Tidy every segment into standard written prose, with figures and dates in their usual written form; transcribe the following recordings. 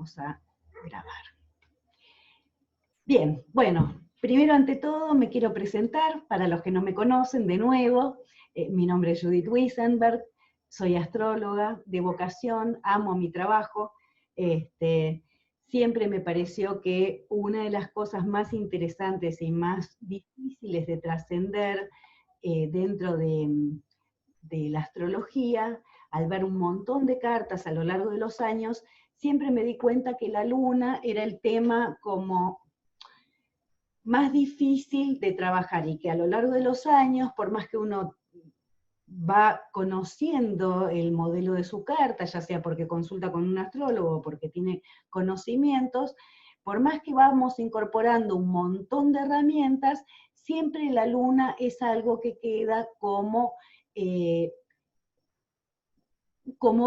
vamos a grabar. Bien, bueno, primero ante todo me quiero presentar, para los que no me conocen, de nuevo, mi nombre es Judith Wiesenberg, soy astróloga de vocación, amo mi trabajo, siempre me pareció que una de las cosas más interesantes y más difíciles de trascender dentro de la astrología, al ver un montón de cartas a lo largo de los años, siempre me di cuenta que la luna era el tema como más difícil de trabajar y que a lo largo de los años, por más que uno va conociendo el modelo de su carta, ya sea porque consulta con un astrólogo o porque tiene conocimientos, por más que vamos incorporando un montón de herramientas, siempre la luna es algo que queda como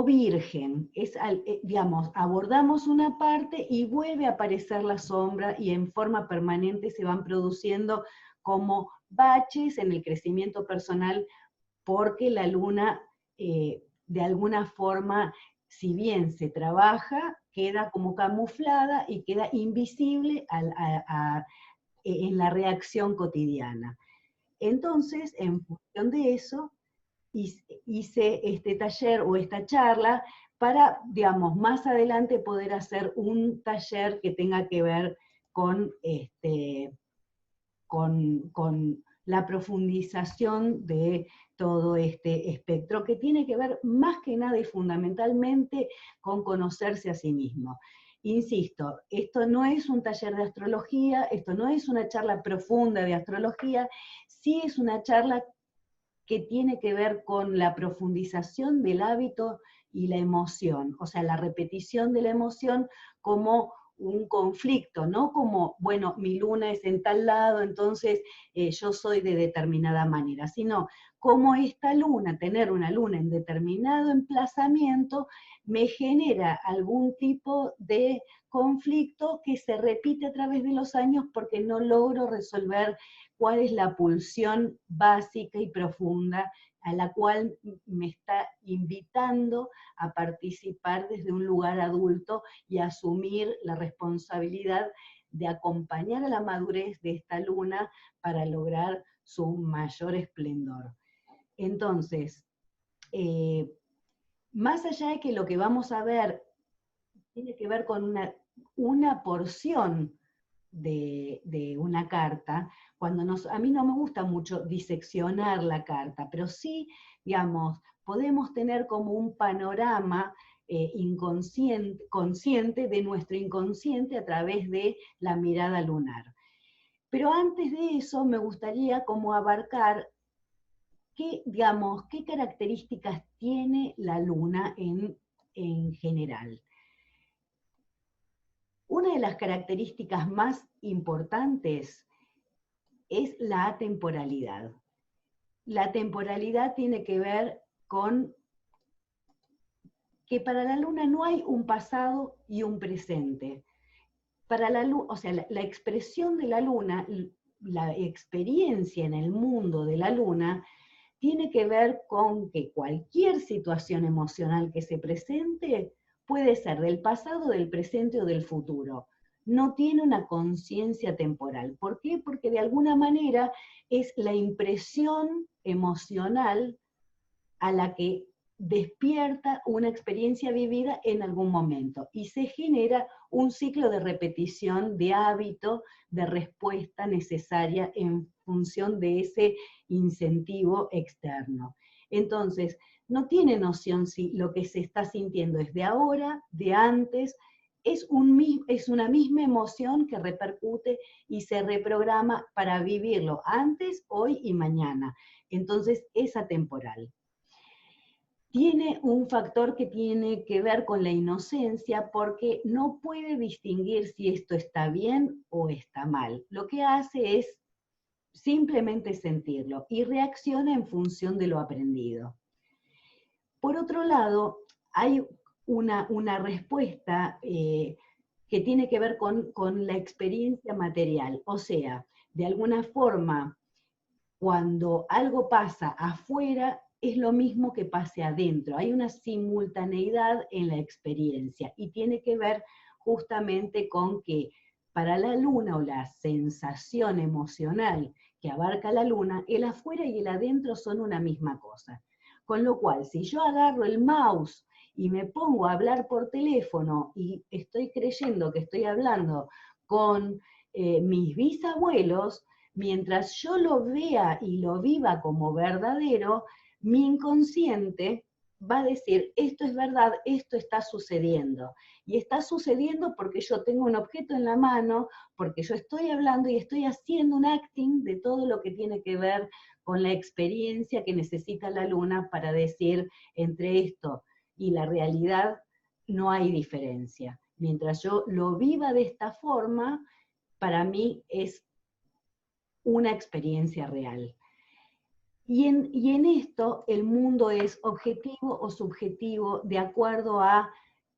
virgen, digamos, abordamos una parte y vuelve a aparecer la sombra y en forma permanente se van produciendo como baches en el crecimiento personal porque la luna de alguna forma, si bien se trabaja, queda como camuflada y queda invisible en la reacción cotidiana. Entonces, en función de eso, hice este taller o esta charla para, digamos, más adelante poder hacer un taller que tenga que ver con la profundización de todo este espectro, que tiene que ver más que nada y fundamentalmente con conocerse a sí mismo. Insisto, esto no es un taller de astrología, esto no es una charla profunda de astrología, sí es una charla que tiene que ver con la profundización del hábito y la emoción, o sea, la repetición de la emoción como un conflicto, no como, bueno, mi luna es en tal lado, entonces yo soy de determinada manera, sino como esta luna, tener una luna en determinado emplazamiento, me genera algún tipo de conflicto que se repite a través de los años porque no logro resolver cuál es la pulsión básica y profunda a la cual me está invitando a participar desde un lugar adulto y a asumir la responsabilidad de acompañar a la madurez de esta luna para lograr su mayor esplendor. Entonces, más allá de que lo que vamos a ver tiene que ver con una porción de una carta, a mí no me gusta mucho diseccionar la carta, pero sí, digamos, podemos tener como un panorama consciente de nuestro inconsciente a través de la mirada lunar. Pero antes de eso me gustaría como abarcar qué características tiene la luna en general. Una de las características más importantes es la atemporalidad. La temporalidad tiene que ver con que para la luna no hay un pasado y un presente. Para la luna, o sea, la expresión de la luna, la experiencia en el mundo de la luna, tiene que ver con que cualquier situación emocional que se presente puede ser del pasado, del presente o del futuro. No tiene una conciencia temporal. ¿Por qué? Porque de alguna manera es la impresión emocional a la que despierta una experiencia vivida en algún momento y se genera un ciclo de repetición de hábito, de respuesta necesaria en función de ese incentivo externo. Entonces, no tiene noción si lo que se está sintiendo es de ahora, de antes, es una misma emoción que repercute y se reprograma para vivirlo antes, hoy y mañana. Entonces, es atemporal. Tiene un factor que tiene que ver con la inocencia porque no puede distinguir si esto está bien o está mal. Lo que hace es simplemente sentirlo y reacciona en función de lo aprendido. Por otro lado, hay una respuesta que tiene que ver con la experiencia material. O sea, de alguna forma, cuando algo pasa afuera, es lo mismo que pase adentro. Hay una simultaneidad en la experiencia y tiene que ver justamente con que para la luna o la sensación emocional que abarca la luna, el afuera y el adentro son una misma cosa. Con lo cual, si yo agarro el mouse y me pongo a hablar por teléfono y estoy creyendo que estoy hablando con mis bisabuelos, mientras yo lo vea y lo viva como verdadero, mi inconsciente va a decir, esto es verdad, esto está sucediendo. Y está sucediendo porque yo tengo un objeto en la mano, porque yo estoy hablando y estoy haciendo un acting de todo lo que tiene que ver con la experiencia que necesita la luna para decir, entre esto y la realidad no hay diferencia. Mientras yo lo viva de esta forma, para mí es una experiencia real. Y en esto el mundo es objetivo o subjetivo de acuerdo a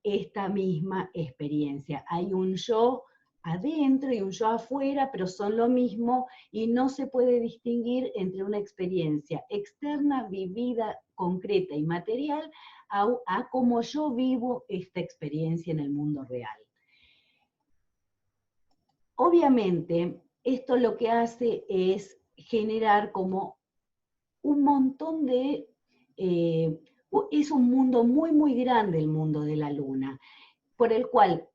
esta misma experiencia. Hay un yo adentro y un yo afuera, pero son lo mismo y no se puede distinguir entre una experiencia externa, vivida, concreta y material, a cómo yo vivo esta experiencia en el mundo real. Obviamente, esto lo que hace es generar como un montón de... es un mundo muy, muy grande el mundo de la luna, por el cual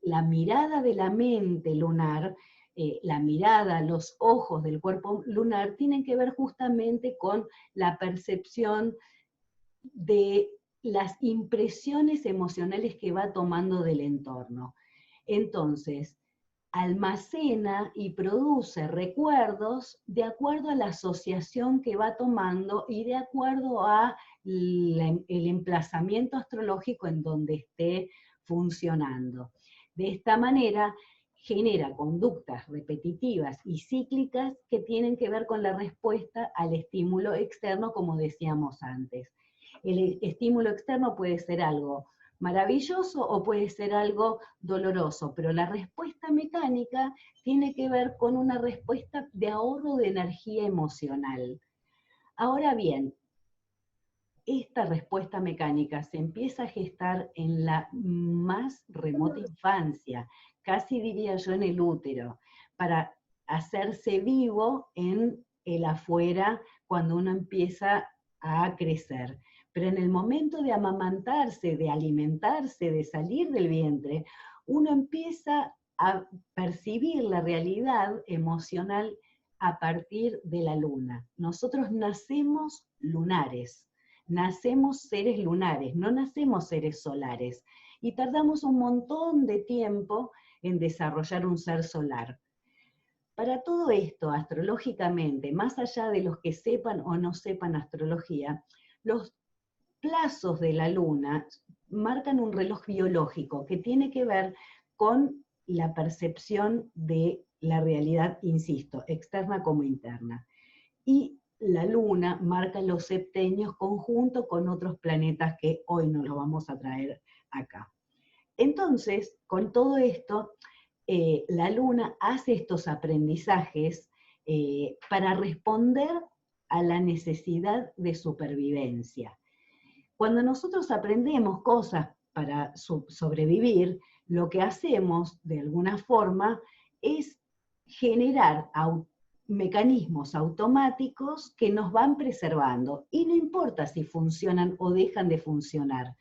la mirada de la mente lunar, la mirada, los ojos del cuerpo lunar, tienen que ver justamente con la percepción de las impresiones emocionales que va tomando del entorno. Entonces, almacena y produce recuerdos de acuerdo a la asociación que va tomando y de acuerdo a el emplazamiento astrológico en donde esté funcionando. De esta manera genera conductas repetitivas y cíclicas que tienen que ver con la respuesta al estímulo externo, como decíamos antes. El estímulo externo puede ser algo maravilloso o puede ser algo doloroso, pero la respuesta mecánica tiene que ver con una respuesta de ahorro de energía emocional. Ahora bien, esta respuesta mecánica se empieza a gestar en la más remota infancia, casi diría yo en el útero, para hacerse vivo en el afuera cuando uno empieza a crecer. Pero en el momento de amamantarse, de alimentarse, de salir del vientre, uno empieza a percibir la realidad emocional a partir de la luna. Nosotros nacemos lunares. Nacemos seres lunares, no nacemos seres solares. Y tardamos un montón de tiempo en desarrollar un ser solar. Para todo esto, astrológicamente, más allá de los que sepan o no sepan astrología, los plazos de la luna marcan un reloj biológico que tiene que ver con la percepción de la realidad, insisto, externa como interna. Y la luna marca los septenios conjunto con otros planetas que hoy no los vamos a traer acá. Entonces, con todo esto, la luna hace estos aprendizajes para responder a la necesidad de supervivencia. Cuando nosotros aprendemos cosas para sobrevivir, lo que hacemos de alguna forma es generar mecanismos automáticos que nos van preservando. Y no importa si funcionan o dejan de funcionar.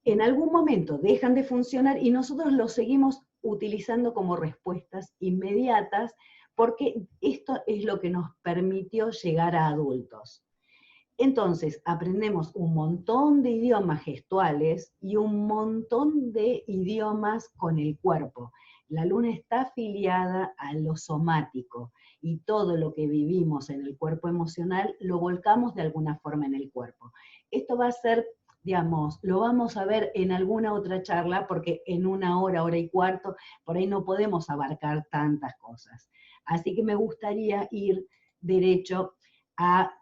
En algún momento dejan de funcionar y nosotros los seguimos utilizando como respuestas inmediatas porque esto es lo que nos permitió llegar a adultos. Entonces, aprendemos un montón de idiomas gestuales y un montón de idiomas con el cuerpo. La luna está afiliada a lo somático y todo lo que vivimos en el cuerpo emocional lo volcamos de alguna forma en el cuerpo. Esto va a ser, digamos, lo vamos a ver en alguna otra charla porque en una hora, hora y cuarto, por ahí no podemos abarcar tantas cosas. Así que me gustaría ir derecho a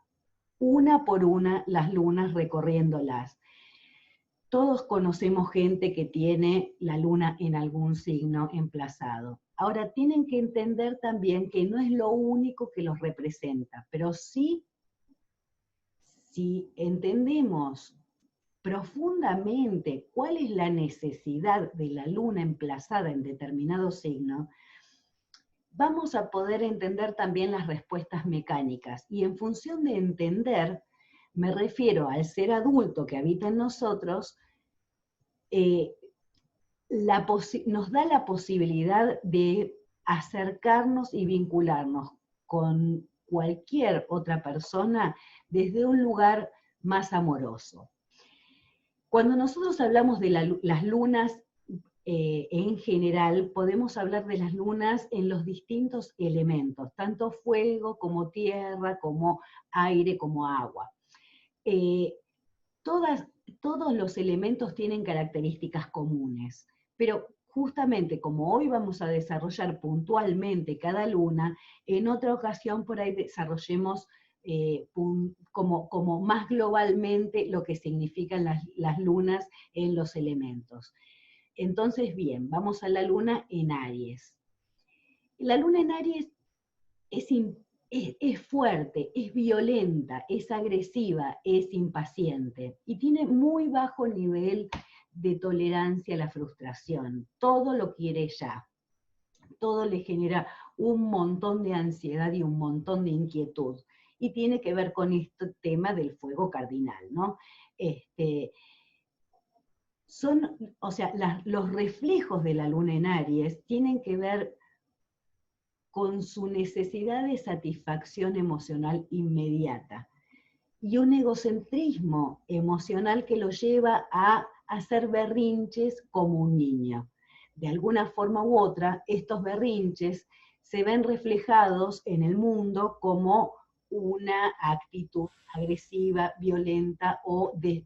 una por una las lunas recorriéndolas. Todos conocemos gente que tiene la luna en algún signo emplazado. Ahora, tienen que entender también que no es lo único que los representa, pero sí, si entendemos profundamente cuál es la necesidad de la luna emplazada en determinado signo, vamos a poder entender también las respuestas mecánicas. Y en función de entender, me refiero al ser adulto que habita en nosotros, nos da la posibilidad de acercarnos y vincularnos con cualquier otra persona desde un lugar más amoroso. Cuando nosotros hablamos de las lunas en general, podemos hablar de las lunas en los distintos elementos, tanto fuego como tierra, como aire, como agua. Todos los elementos tienen características comunes, pero justamente como hoy vamos a desarrollar puntualmente cada luna, en otra ocasión por ahí desarrollemos como más globalmente lo que significan las lunas en los elementos. Entonces, bien, vamos a la luna en Aries. La luna en Aries es fuerte, es violenta, es agresiva, es impaciente y tiene muy bajo nivel de tolerancia a la frustración. Todo lo quiere ya. Todo le genera un montón de ansiedad y un montón de inquietud. Y tiene que ver con este tema del fuego cardinal, ¿no? Los reflejos de la luna en Aries tienen que ver con su necesidad de satisfacción emocional inmediata y un egocentrismo emocional que lo lleva a hacer berrinches como un niño. De alguna forma u otra, estos berrinches se ven reflejados en el mundo como una actitud agresiva, violenta o de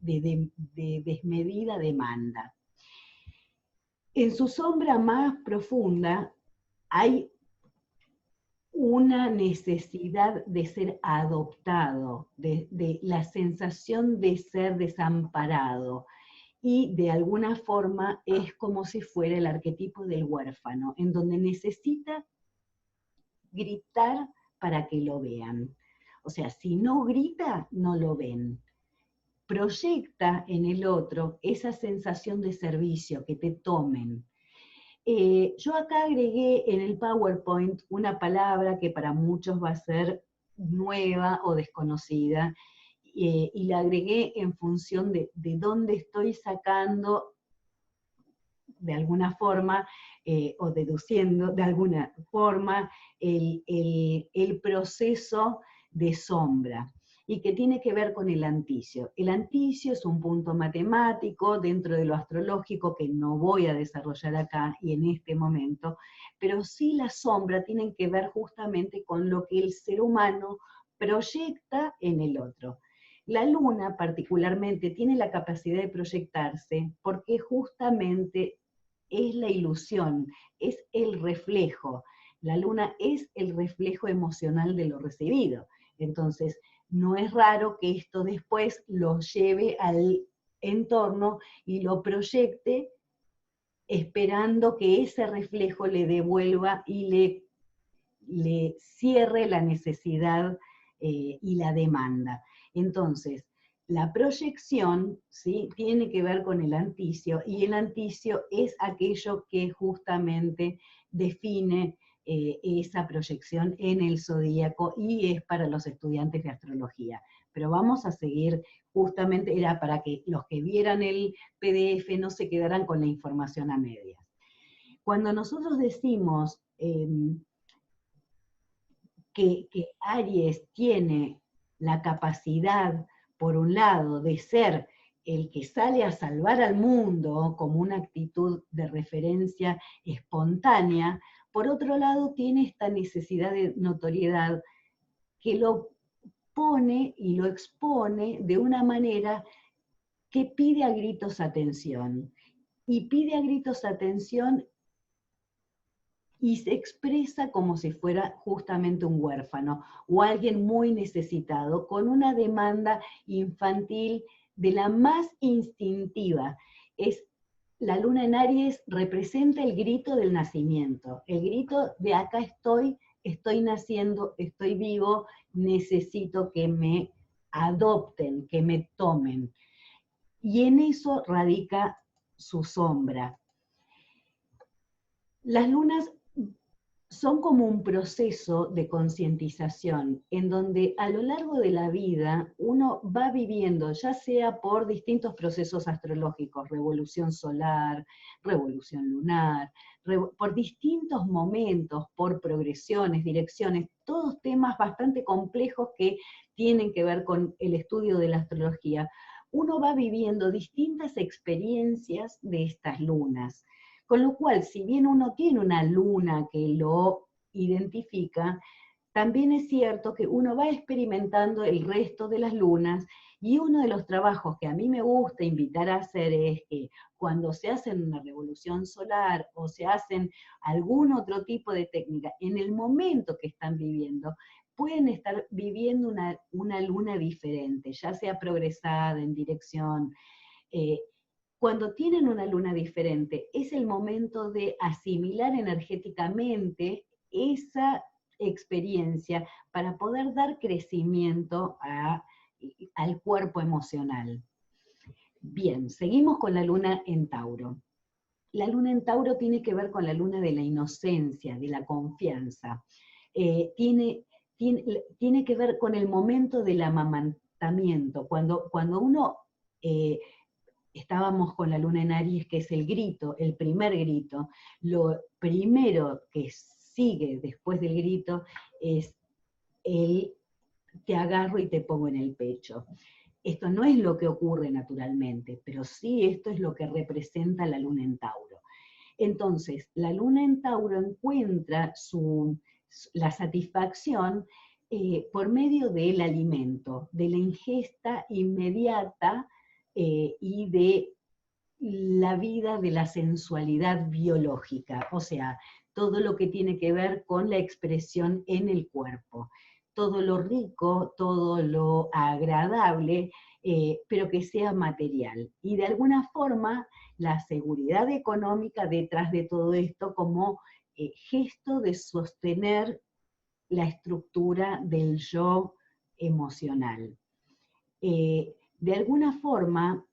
desmedida demanda. En su sombra más profunda hay una necesidad de ser adoptado, de la sensación de ser desamparado, y de alguna forma es como si fuera el arquetipo del huérfano, en donde necesita gritar para que lo vean. O sea, si no grita, no lo ven. Proyecta en el otro esa sensación de servicio, que te tomen. Yo acá agregué en el PowerPoint una palabra que para muchos va a ser nueva o desconocida, y la agregué en función de dónde estoy sacando de alguna forma o deduciendo de alguna forma el proceso de sombra, y que tiene que ver con el anticio. El anticio es un punto matemático dentro de lo astrológico que no voy a desarrollar acá y en este momento, pero sí la sombra tiene que ver justamente con lo que el ser humano proyecta en el otro. La luna particularmente tiene la capacidad de proyectarse porque justamente es la ilusión, es el reflejo. La luna es el reflejo emocional de lo recibido. Entonces, no es raro que esto después lo lleve al entorno y lo proyecte esperando que ese reflejo le devuelva y le cierre la necesidad y la demanda. Entonces, la proyección, ¿sí?, tiene que ver con el anticio, y el anticio es aquello que justamente define esa proyección en el zodíaco y es para los estudiantes de astrología. Pero vamos a seguir, justamente era para que los que vieran el PDF no se quedaran con la información a medias. Cuando nosotros decimos que Aries tiene la capacidad, por un lado, de ser el que sale a salvar al mundo como una actitud de referencia espontánea, por otro lado tiene esta necesidad de notoriedad que lo pone y lo expone de una manera que pide a gritos atención. Y pide a gritos atención y se expresa como si fuera justamente un huérfano o alguien muy necesitado, con una demanda infantil de la más instintiva. La luna en Aries representa el grito del nacimiento, el grito de acá estoy naciendo, estoy vivo, necesito que me adopten, que me tomen. y en eso radica su sombra. Las lunas son como un proceso de concientización en donde a lo largo de la vida uno va viviendo, ya sea por distintos procesos astrológicos, revolución solar, revolución lunar, por distintos momentos, por progresiones, direcciones, todos temas bastante complejos que tienen que ver con el estudio de la astrología. Uno va viviendo distintas experiencias de estas lunas. Con lo cual, si bien uno tiene una luna que lo identifica, también es cierto que uno va experimentando el resto de las lunas, y uno de los trabajos que a mí me gusta invitar a hacer es que cuando se hacen una revolución solar o se hacen algún otro tipo de técnica, en el momento que están viviendo, pueden estar viviendo una luna diferente, ya sea progresada en dirección. Cuando tienen una luna diferente, es el momento de asimilar energéticamente esa experiencia para poder dar crecimiento al cuerpo emocional. Bien, seguimos con la luna en Tauro. La luna en Tauro tiene que ver con la luna de la inocencia, de la confianza. Tiene que ver con el momento del amamantamiento, cuando uno... estábamos con la luna en Aries, que es el grito, el primer grito. Lo primero que sigue después del grito es el te agarro y te pongo en el pecho. Esto no es lo que ocurre naturalmente, pero sí esto es lo que representa la luna en Tauro. Entonces, la luna en Tauro encuentra la satisfacción por medio del alimento, de la ingesta inmediata y de la vida de la sensualidad biológica, o sea, todo lo que tiene que ver con la expresión en el cuerpo, todo lo rico, todo lo agradable, pero que sea material. Y de alguna forma, la seguridad económica detrás de todo esto como gesto de sostener la estructura del yo emocional. De alguna forma,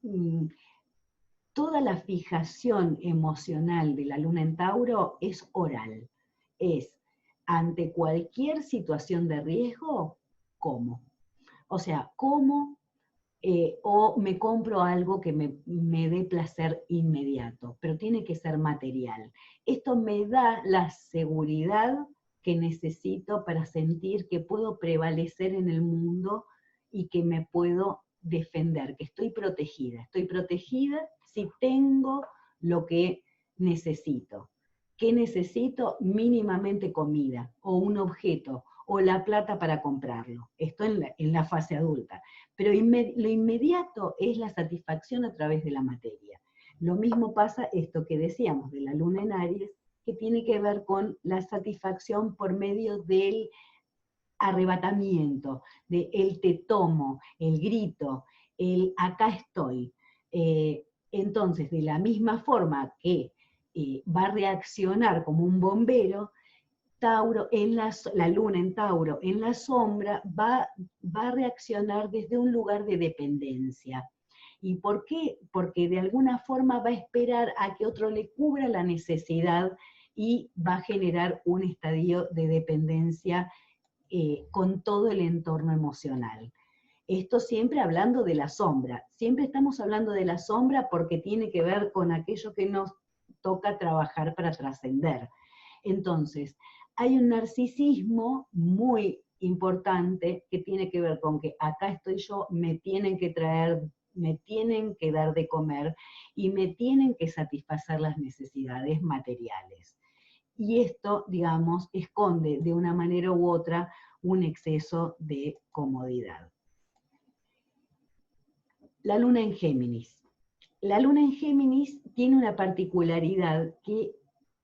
toda la fijación emocional de la luna en Tauro es oral. Es ante cualquier situación de riesgo, ¿cómo? O sea, ¿cómo? O me compro algo que me dé placer inmediato, pero tiene que ser material. Esto me da la seguridad que necesito para sentir que puedo prevalecer en el mundo y que me puedo defender, que estoy protegida. Estoy protegida si tengo lo que necesito. ¿Qué necesito? Mínimamente comida o un objeto o la plata para comprarlo. Esto en la fase adulta. Pero lo inmediato es la satisfacción a través de la materia. Lo mismo pasa esto que decíamos de la luna en Aries, que tiene que ver con la satisfacción por medio del arrebatamiento, de el te tomo, el grito, el acá estoy. Entonces, de la misma forma que va a reaccionar como un bombero, Tauro, la luna en Tauro, en la sombra, va a reaccionar desde un lugar de dependencia. ¿Y por qué? Porque de alguna forma va a esperar a que otro le cubra la necesidad y va a generar un estadio de dependencia con todo el entorno emocional. Esto siempre hablando de la sombra. Siempre estamos hablando de la sombra porque tiene que ver con aquello que nos toca trabajar para trascender. Entonces, hay un narcisismo muy importante que tiene que ver con que acá estoy yo, me tienen que traer, me tienen que dar de comer y me tienen que satisfacer las necesidades materiales. Y esto, digamos, esconde de una manera u otra un exceso de comodidad. La luna en Géminis. La luna en Géminis tiene una particularidad que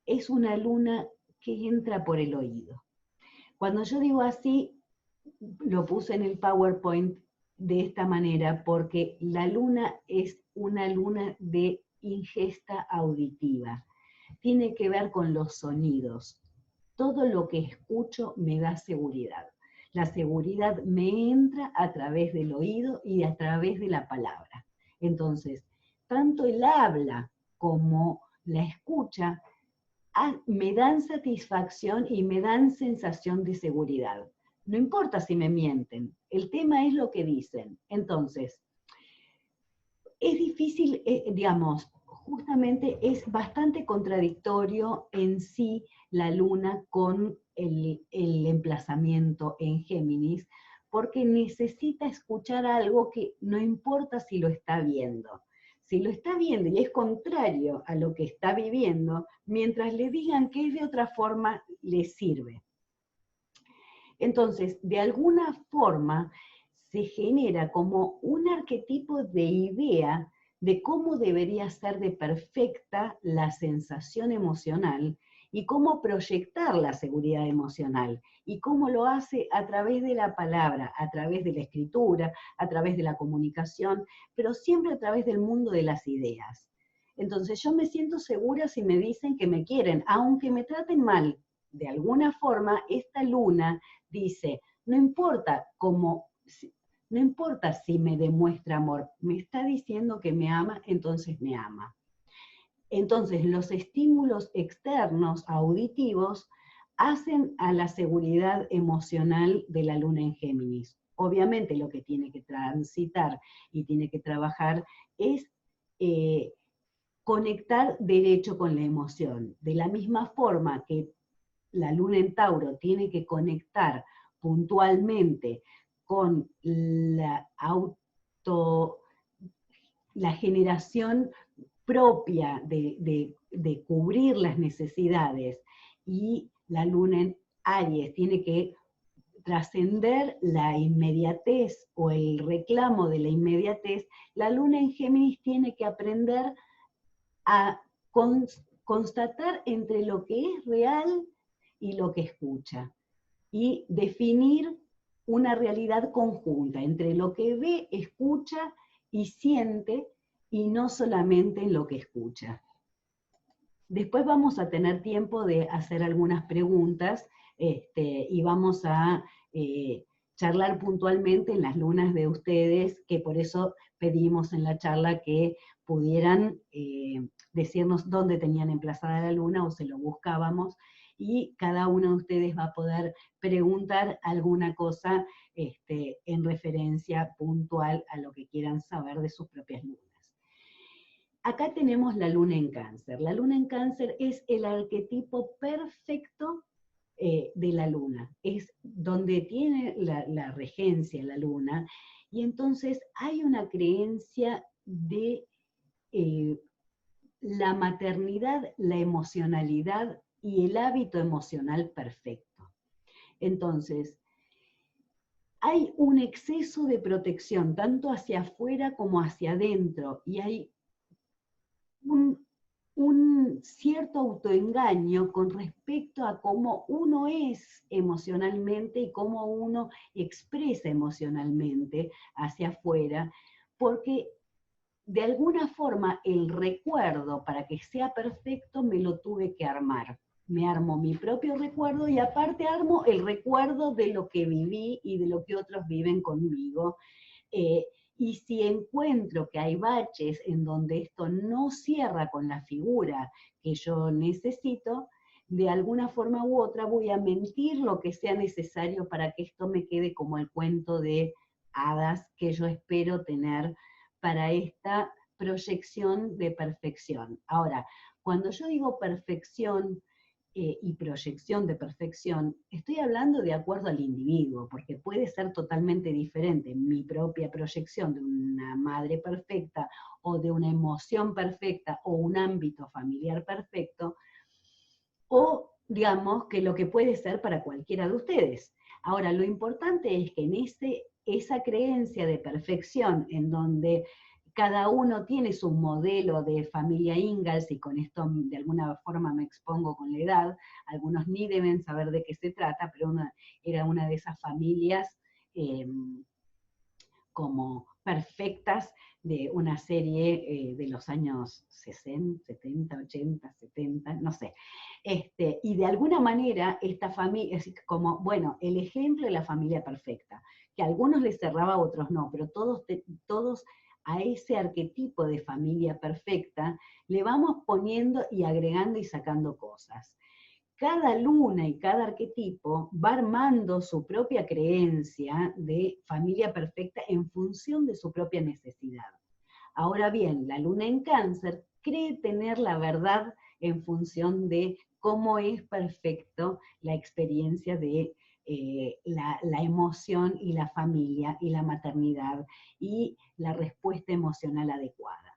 es una luna que entra por el oído. Cuando yo digo así, lo puse en el PowerPoint de esta manera porque la luna es una luna de ingesta auditiva. Tiene que ver con los sonidos. Todo lo que escucho me da seguridad. La seguridad me entra a través del oído y a través de la palabra. Entonces, tanto el habla como la escucha me dan satisfacción y me dan sensación de seguridad. No importa si me mienten, el tema es lo que dicen. Entonces, es difícil, digamos, justamente es bastante contradictorio en sí la luna con el emplazamiento en Géminis, porque necesita escuchar algo que no importa si lo está viendo. Si lo está viendo y es contrario a lo que está viviendo, mientras le digan que es de otra forma, le sirve. Entonces, de alguna forma, se genera como un arquetipo de idea de cómo debería ser de perfecta la sensación emocional y cómo proyectar la seguridad emocional y cómo lo hace a través de la palabra, a través de la escritura, a través de la comunicación, pero siempre a través del mundo de las ideas. Entonces yo me siento segura si me dicen que me quieren, aunque me traten mal. De alguna forma, esta luna dice, no importa cómo, no importa si me demuestra amor, me está diciendo que me ama, entonces me ama. Entonces, los estímulos externos auditivos hacen a la seguridad emocional de la luna en Géminis. Obviamente lo que tiene que transitar y tiene que trabajar es conectar derecho con la emoción. De la misma forma que la luna en Tauro tiene que conectar puntualmente con la generación propia de cubrir las necesidades, y la luna en Aries tiene que trascender la inmediatez o el reclamo de la inmediatez, la luna en Géminis tiene que aprender a constatar entre lo que es real y lo que escucha, y definir una realidad conjunta entre lo que ve, escucha y siente, y no solamente en lo que escucha. Después vamos a tener tiempo de hacer algunas preguntas y vamos a charlar puntualmente en las lunas de ustedes, que por eso pedimos en la charla que pudieran decirnos dónde tenían emplazada la luna o se lo buscábamos, y cada uno de ustedes va a poder preguntar alguna cosa en referencia puntual a lo que quieran saber de sus propias lunas. Acá tenemos la luna en Cáncer. La luna en Cáncer es el arquetipo perfecto de la luna. Es donde tiene la regencia la luna, y entonces hay una creencia de la maternidad, la emocionalidad y el hábito emocional perfecto. Entonces, hay un exceso de protección, tanto hacia afuera como hacia adentro, y hay un cierto autoengaño con respecto a cómo uno es emocionalmente y cómo uno expresa emocionalmente hacia afuera, porque de alguna forma el recuerdo, para que sea perfecto, me lo tuve que armar. Me armo mi propio recuerdo y aparte armo el recuerdo de lo que viví y de lo que otros viven conmigo. Y si encuentro que hay baches en donde esto no cierra con la figura que yo necesito, de alguna forma u otra voy a mentir lo que sea necesario para que esto me quede como el cuento de hadas que yo espero tener para esta proyección de perfección. Ahora, cuando yo digo perfección y proyección de perfección, estoy hablando de acuerdo al individuo, porque puede ser totalmente diferente mi propia proyección de una madre perfecta o de una emoción perfecta o un ámbito familiar perfecto, o digamos que lo que puede ser para cualquiera de ustedes. Ahora, lo importante es que en esa creencia de perfección, en donde cada uno tiene su modelo de familia Ingalls, y con esto de alguna forma me expongo con la edad, algunos ni deben saber de qué se trata, pero era una de esas familias como perfectas de una serie de los años 60, 70, 80, 70, no sé. Y de alguna manera esta familia es como, bueno, el ejemplo de la familia perfecta, que a algunos les cerraba, a otros no, pero todos a ese arquetipo de familia perfecta le vamos poniendo y agregando y sacando cosas. Cada luna y cada arquetipo va armando su propia creencia de familia perfecta en función de su propia necesidad. Ahora bien, la luna en Cáncer cree tener la verdad en función de cómo es perfecto la experiencia de la emoción y la familia y la maternidad y la respuesta emocional adecuada.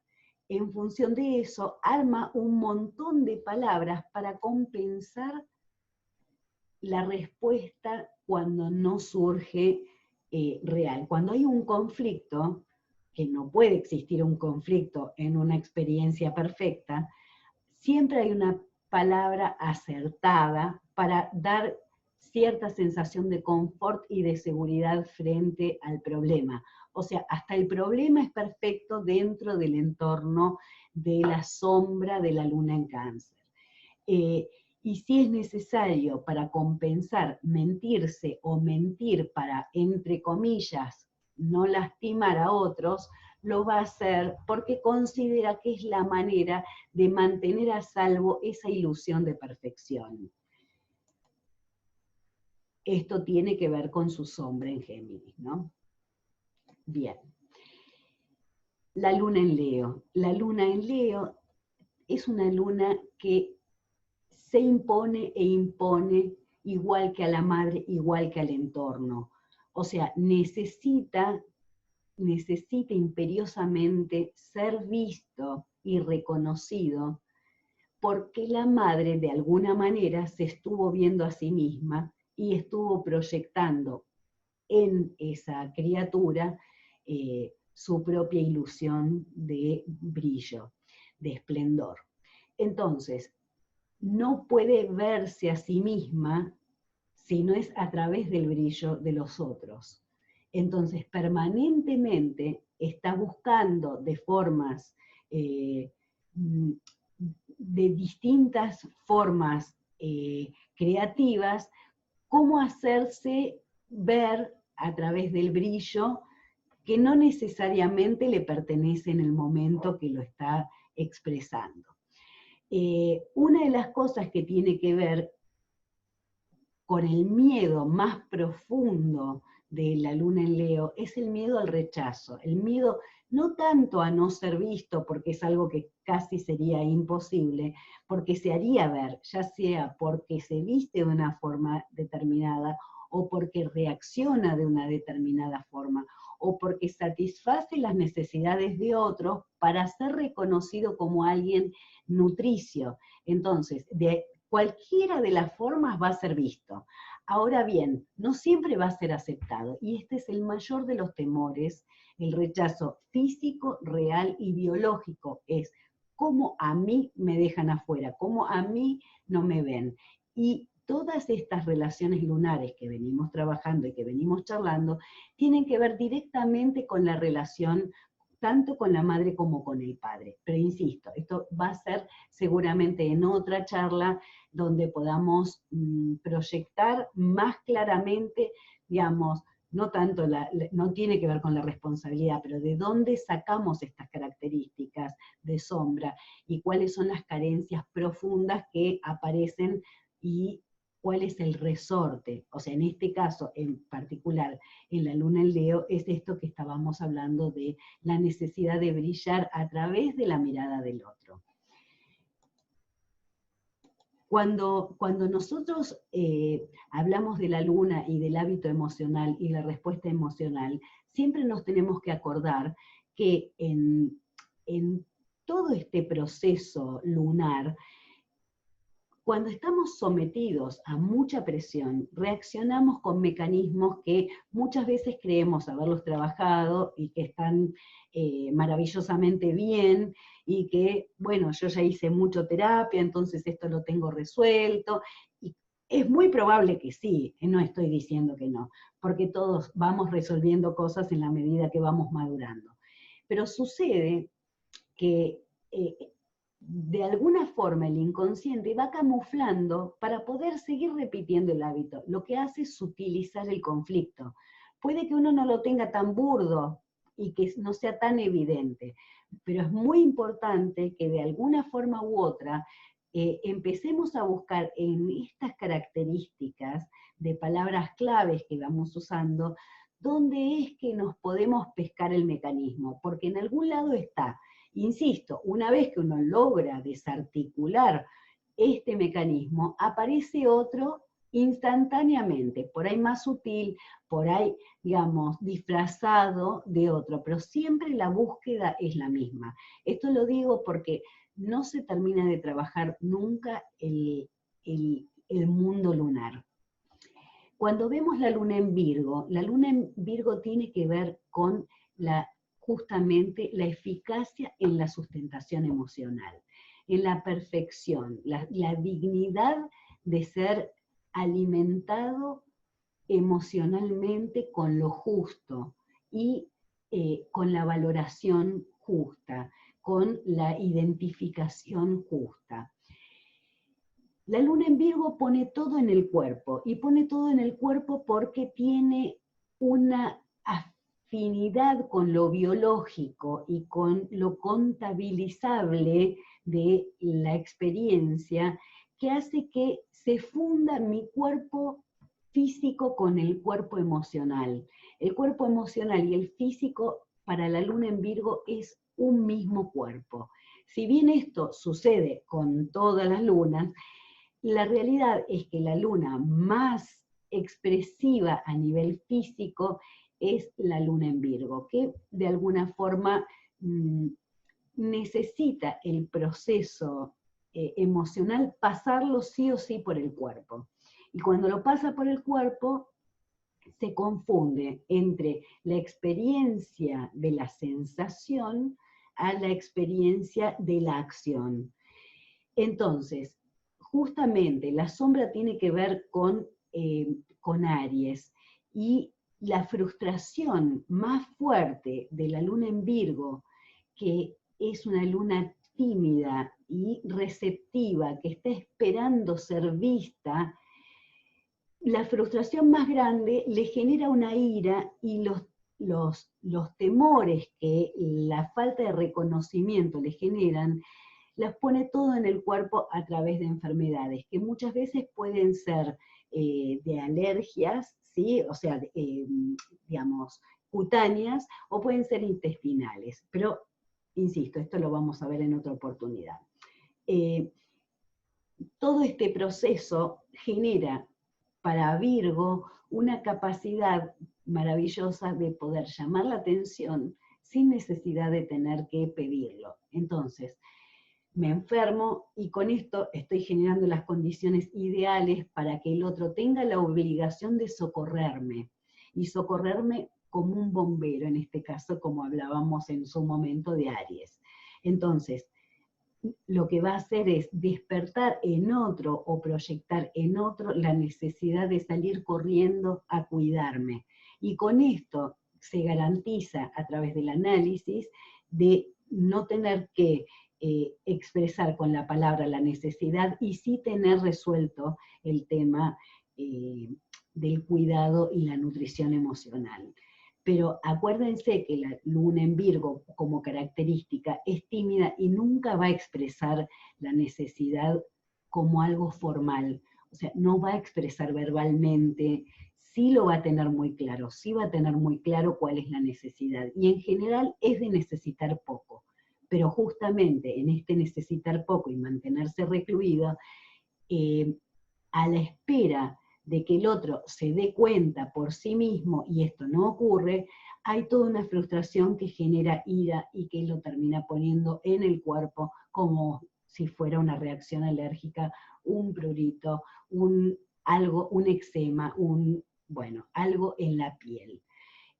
En función de eso, arma un montón de palabras para compensar la respuesta cuando no surge real. Cuando hay un conflicto, que no puede existir un conflicto en una experiencia perfecta, siempre hay una palabra acertada para dar cierta sensación de confort y de seguridad frente al problema. O sea, hasta el problema es perfecto dentro del entorno de la sombra de la luna en Cáncer. Y si es necesario para compensar mentirse o mentir para, entre comillas, no lastimar a otros, lo va a hacer porque considera que es la manera de mantener a salvo esa ilusión de perfección. Esto tiene que ver con su sombra en Géminis, ¿no? Bien. La luna en Leo. La luna en Leo es una luna que se impone e impone igual que a la madre, igual que al entorno. O sea, necesita imperiosamente ser visto y reconocido porque la madre de alguna manera se estuvo viendo a sí misma y estuvo proyectando en esa criatura su propia ilusión de brillo, de esplendor. Entonces, no puede verse a sí misma si no es a través del brillo de los otros. Entonces, permanentemente está buscando de formas, de distintas formas creativas, cómo hacerse ver a través del brillo que no necesariamente le pertenece en el momento que lo está expresando. Una de las cosas que tiene que ver con el miedo más profundo de la luna en Leo es el miedo al rechazo, el miedo no tanto a no ser visto, porque es algo que casi sería imposible, porque se haría ver, ya sea porque se viste de una forma determinada, o porque reacciona de una determinada forma, o porque satisface las necesidades de otros para ser reconocido como alguien nutricio. Entonces, de cualquiera de las formas va a ser visto. Ahora bien, no siempre va a ser aceptado, y este es el mayor de los temores, el rechazo físico, real y biológico, es cómo a mí me dejan afuera, cómo a mí no me ven. Y todas estas relaciones lunares que venimos trabajando y que venimos charlando, tienen que ver directamente con la relación tanto con la madre como con el padre. Pero insisto, esto va a ser seguramente en otra charla donde podamos proyectar más claramente, digamos, no tanto, no tiene que ver con la responsabilidad, pero de dónde sacamos estas características de sombra y cuáles son las carencias profundas que aparecen y cuál es el resorte. O sea, en este caso en particular, en la luna en Leo, es esto que estábamos hablando de la necesidad de brillar a través de la mirada del otro. Cuando nosotros hablamos de la luna y del hábito emocional y la respuesta emocional, siempre nos tenemos que acordar que en todo este proceso lunar, cuando estamos sometidos a mucha presión, reaccionamos con mecanismos que muchas veces creemos haberlos trabajado y que están maravillosamente bien, y que, bueno, yo ya hice mucho terapia, entonces esto lo tengo resuelto, y es muy probable que sí, no estoy diciendo que no, porque todos vamos resolviendo cosas en la medida que vamos madurando. Pero sucede que de alguna forma el inconsciente va camuflando para poder seguir repitiendo el hábito. Lo que hace es sutilizar el conflicto. Puede que uno no lo tenga tan burdo y que no sea tan evidente. Pero es muy importante que de alguna forma u otra empecemos a buscar en estas características de palabras claves que vamos usando, dónde es que nos podemos pescar el mecanismo, porque en algún lado está. Insisto, una vez que uno logra desarticular este mecanismo, aparece otro instantáneamente, por ahí más sutil, por ahí, digamos, disfrazado de otro, pero siempre la búsqueda es la misma. Esto lo digo porque no se termina de trabajar nunca el mundo lunar. Cuando vemos la luna en Virgo tiene que ver con justamente la eficacia en la sustentación emocional, en la perfección, la dignidad de ser alimentado emocionalmente con lo justo y con la valoración justa, con la identificación justa. La luna en Virgo pone todo en el cuerpo, y pone todo en el cuerpo porque tiene una afinidad con lo biológico y con lo contabilizable de la experiencia, que hace que se funda mi cuerpo físico con el cuerpo emocional. El cuerpo emocional y el físico para la luna en Virgo es un mismo cuerpo. Si bien esto sucede con todas las lunas, la realidad es que la luna más expresiva a nivel físico es la luna en Virgo, que de alguna forma necesita el proceso emocional pasarlo sí o sí por el cuerpo. Y cuando lo pasa por el cuerpo, se confunde entre la experiencia de la sensación a la experiencia de la acción. Entonces, justamente la sombra tiene que ver con Aries, y la frustración más fuerte de la luna en Virgo, que es una luna tímida y receptiva, que está esperando ser vista, la frustración más grande le genera una ira, y los temores que la falta de reconocimiento le generan, las pone todo en el cuerpo a través de enfermedades, que muchas veces pueden ser de alergias, ¿sí? O sea, digamos, cutáneas, o pueden ser intestinales. Pero, insisto, esto lo vamos a ver en otra oportunidad. Todo este proceso genera para Virgo una capacidad maravillosa de poder llamar la atención sin necesidad de tener que pedirlo. Entonces, me enfermo y con esto estoy generando las condiciones ideales para que el otro tenga la obligación de socorrerme, y socorrerme como un bombero, en este caso, como hablábamos en su momento de Aries. Entonces, lo que va a hacer es despertar en otro o proyectar en otro la necesidad de salir corriendo a cuidarme. Y con esto se garantiza, a través del análisis, de no tener que expresar con la palabra la necesidad, y sí tener resuelto el tema del cuidado y la nutrición emocional. Pero acuérdense que la luna en Virgo, como característica, es tímida y nunca va a expresar la necesidad como algo formal. O sea, no va a expresar verbalmente, sí lo va a tener muy claro, sí va a tener muy claro cuál es la necesidad. Y en general es de necesitar poco. Pero justamente en este necesitar poco y mantenerse recluido, a la espera de que el otro se dé cuenta por sí mismo, y esto no ocurre, hay toda una frustración que genera ira y que lo termina poniendo en el cuerpo como si fuera una reacción alérgica, un prurito, un eczema, algo en la piel.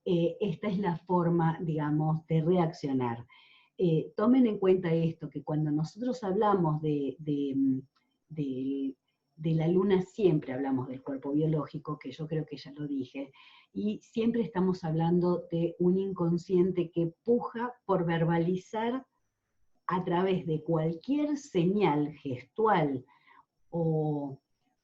Esta es la forma, digamos, de reaccionar. Tomen en cuenta esto, que cuando nosotros hablamos de la luna, siempre hablamos del cuerpo biológico, que yo creo que ya lo dije, y siempre estamos hablando de un inconsciente que puja por verbalizar a través de cualquier señal gestual o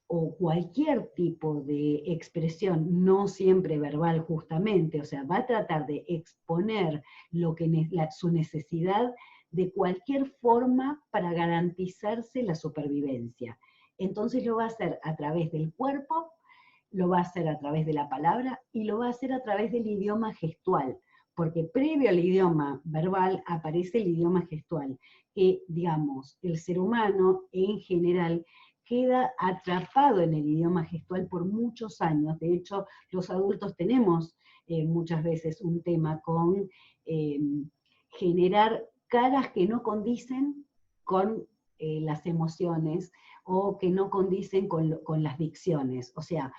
o cualquier tipo de expresión, no siempre verbal justamente, o sea, va a tratar de exponer lo que su necesidad de cualquier forma para garantizarse la supervivencia. Entonces lo va a hacer a través del cuerpo, lo va a hacer a través de la palabra y lo va a hacer a través del idioma gestual, porque previo al idioma verbal aparece el idioma gestual, que, digamos, el ser humano en general queda atrapado en el idioma gestual por muchos años. De hecho, los adultos tenemos muchas veces un tema con generar caras que no condicen con las emociones o que no condicen con las dicciones. O sea,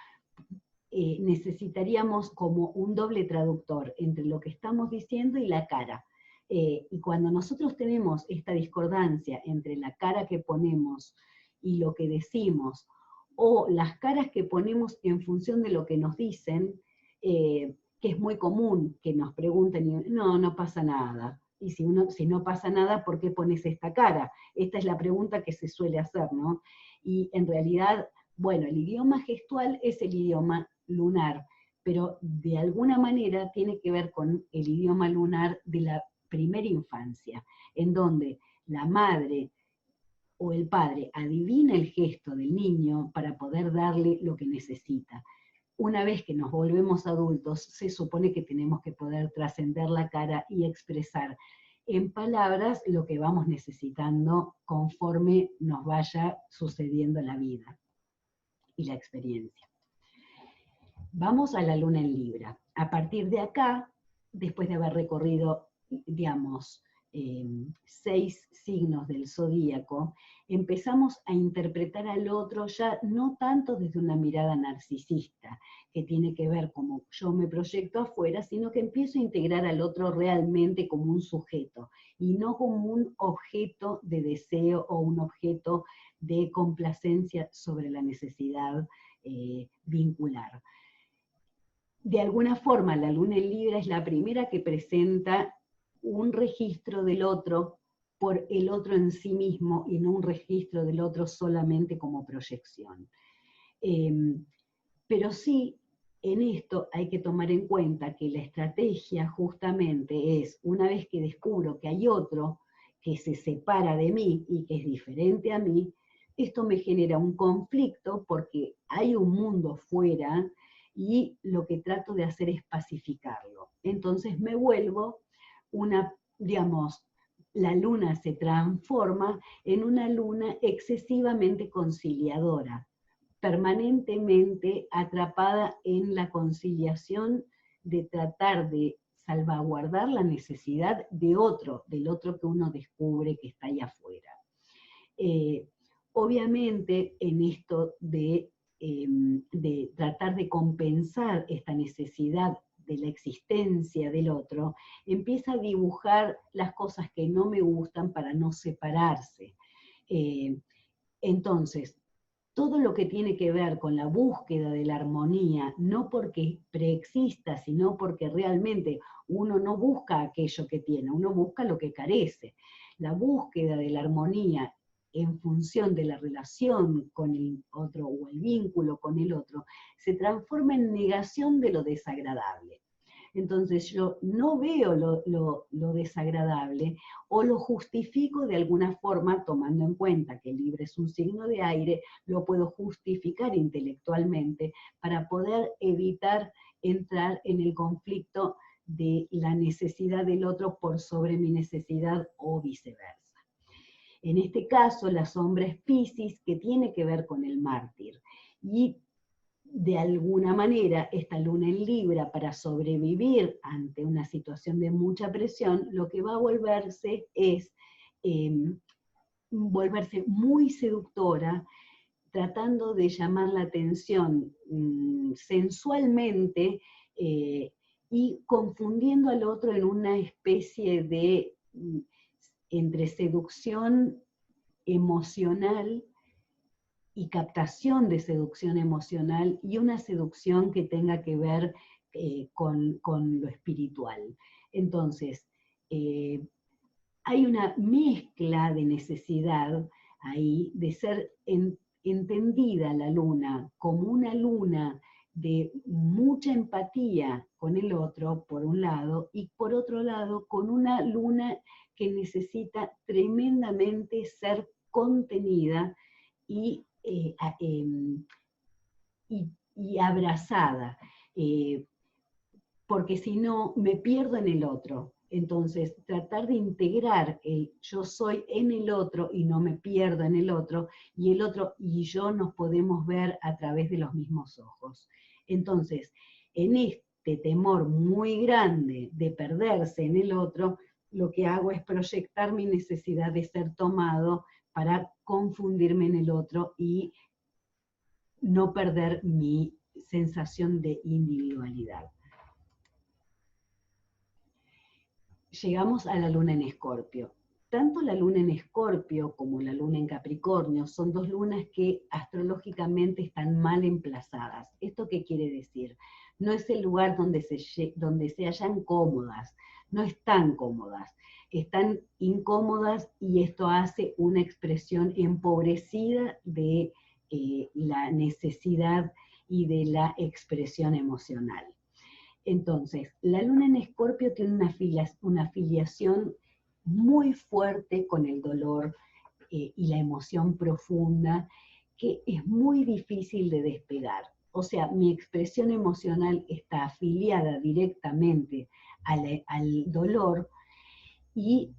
necesitaríamos como un doble traductor entre lo que estamos diciendo y la cara. Y cuando nosotros tenemos esta discordancia entre la cara que ponemos y lo que decimos, o las caras que ponemos en función de lo que nos dicen, que es muy común que nos pregunten, y, no, no pasa nada. Y si no pasa nada, ¿por qué pones esta cara? Esta es la pregunta que se suele hacer, ¿no? Y en realidad, bueno, el idioma gestual es el idioma lunar, pero de alguna manera tiene que ver con el idioma lunar de la primera infancia, en donde la madre o el padre adivina el gesto del niño para poder darle lo que necesita. Una vez que nos volvemos adultos, se supone que tenemos que poder trascender la cara y expresar en palabras lo que vamos necesitando conforme nos vaya sucediendo la vida y la experiencia. Vamos a la luna en Libra. A partir de acá, después de haber recorrido, digamos, 6 signos del zodíaco, empezamos a interpretar al otro ya no tanto desde una mirada narcisista, que tiene que ver como yo me proyecto afuera, sino que empiezo a integrar al otro realmente como un sujeto, y no como un objeto de deseo o un objeto de complacencia sobre la necesidad vincular. De alguna forma, la luna en Libra es la primera que presenta un registro del otro por el otro en sí mismo y no un registro del otro solamente como proyección. Pero sí, en esto hay que tomar en cuenta que la estrategia justamente es, una vez que descubro que hay otro que se separa de mí y que es diferente a mí, esto me genera un conflicto porque hay un mundo fuera y lo que trato de hacer es pacificarlo. Entonces me vuelvo digamos, la luna se transforma en una luna excesivamente conciliadora, permanentemente atrapada en la conciliación de tratar de salvaguardar la necesidad de otro, del otro que uno descubre que está ahí afuera. Obviamente en esto de tratar de compensar esta necesidad de la existencia del otro, empieza a dibujar las cosas que no me gustan para no separarse. Entonces, todo lo que tiene que ver con la búsqueda de la armonía, no porque preexista, sino porque realmente uno no busca aquello que tiene, uno busca lo que carece. La búsqueda de la armonía en función de la relación con el otro o el vínculo con el otro, se transforma en negación de lo desagradable. Entonces yo no veo lo desagradable o lo justifico de alguna forma, tomando en cuenta que el Libra es un signo de aire, lo puedo justificar intelectualmente para poder evitar entrar en el conflicto de la necesidad del otro por sobre mi necesidad o viceversa. En este caso, la sombra es Piscis, que tiene que ver con el mártir. Y de alguna manera, esta luna en Libra, para sobrevivir ante una situación de mucha presión, lo que va a volverse es volverse muy seductora, tratando de llamar la atención sensualmente y confundiendo al otro en una especie de entre seducción emocional y captación de seducción emocional y una seducción que tenga que ver con lo espiritual. Entonces, hay una mezcla de necesidad ahí de ser entendida la luna como una luna de mucha empatía con el otro, por un lado, y por otro lado, con una luna que necesita tremendamente ser contenida y, y abrazada, porque si no me pierdo en el otro. Entonces, tratar de integrar el yo soy en el otro y no me pierdo en el otro y yo nos podemos ver a través de los mismos ojos. Entonces, en este temor muy grande de perderse en el otro, lo que hago es proyectar mi necesidad de ser tomado para confundirme en el otro y no perder mi sensación de individualidad. Llegamos a la luna en Escorpio. Tanto la luna en Escorpio como la luna en Capricornio son dos lunas que astrológicamente están mal emplazadas. ¿Esto qué quiere decir? No es el lugar donde se hallan cómodas, no están cómodas, están incómodas y esto hace una expresión empobrecida de la necesidad y de la expresión emocional. Entonces, la luna en Escorpio tiene una afiliación muy fuerte con el dolor y la emoción profunda, que es muy difícil de despegar. O sea, mi expresión emocional está afiliada directamente al dolor y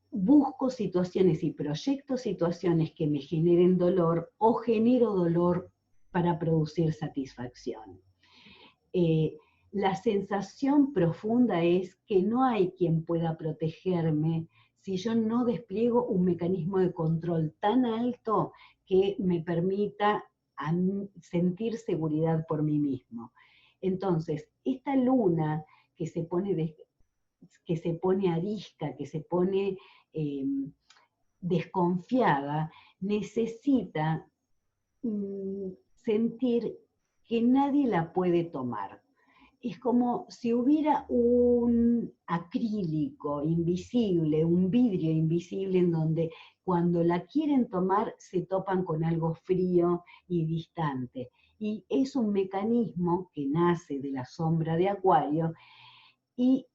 busco situaciones y proyecto situaciones que me generen dolor o genero dolor para producir satisfacción. La sensación profunda es que no hay quien pueda protegerme si yo no despliego un mecanismo de control tan alto que me permita sentir seguridad por mí mismo. Entonces, esta luna que se pone arisca, que se pone desconfiada, necesita sentir que nadie la puede tomar. Es como si hubiera un acrílico invisible, un vidrio invisible en donde cuando la quieren tomar se topan con algo frío y distante. Y es un mecanismo que nace de la sombra de Acuario y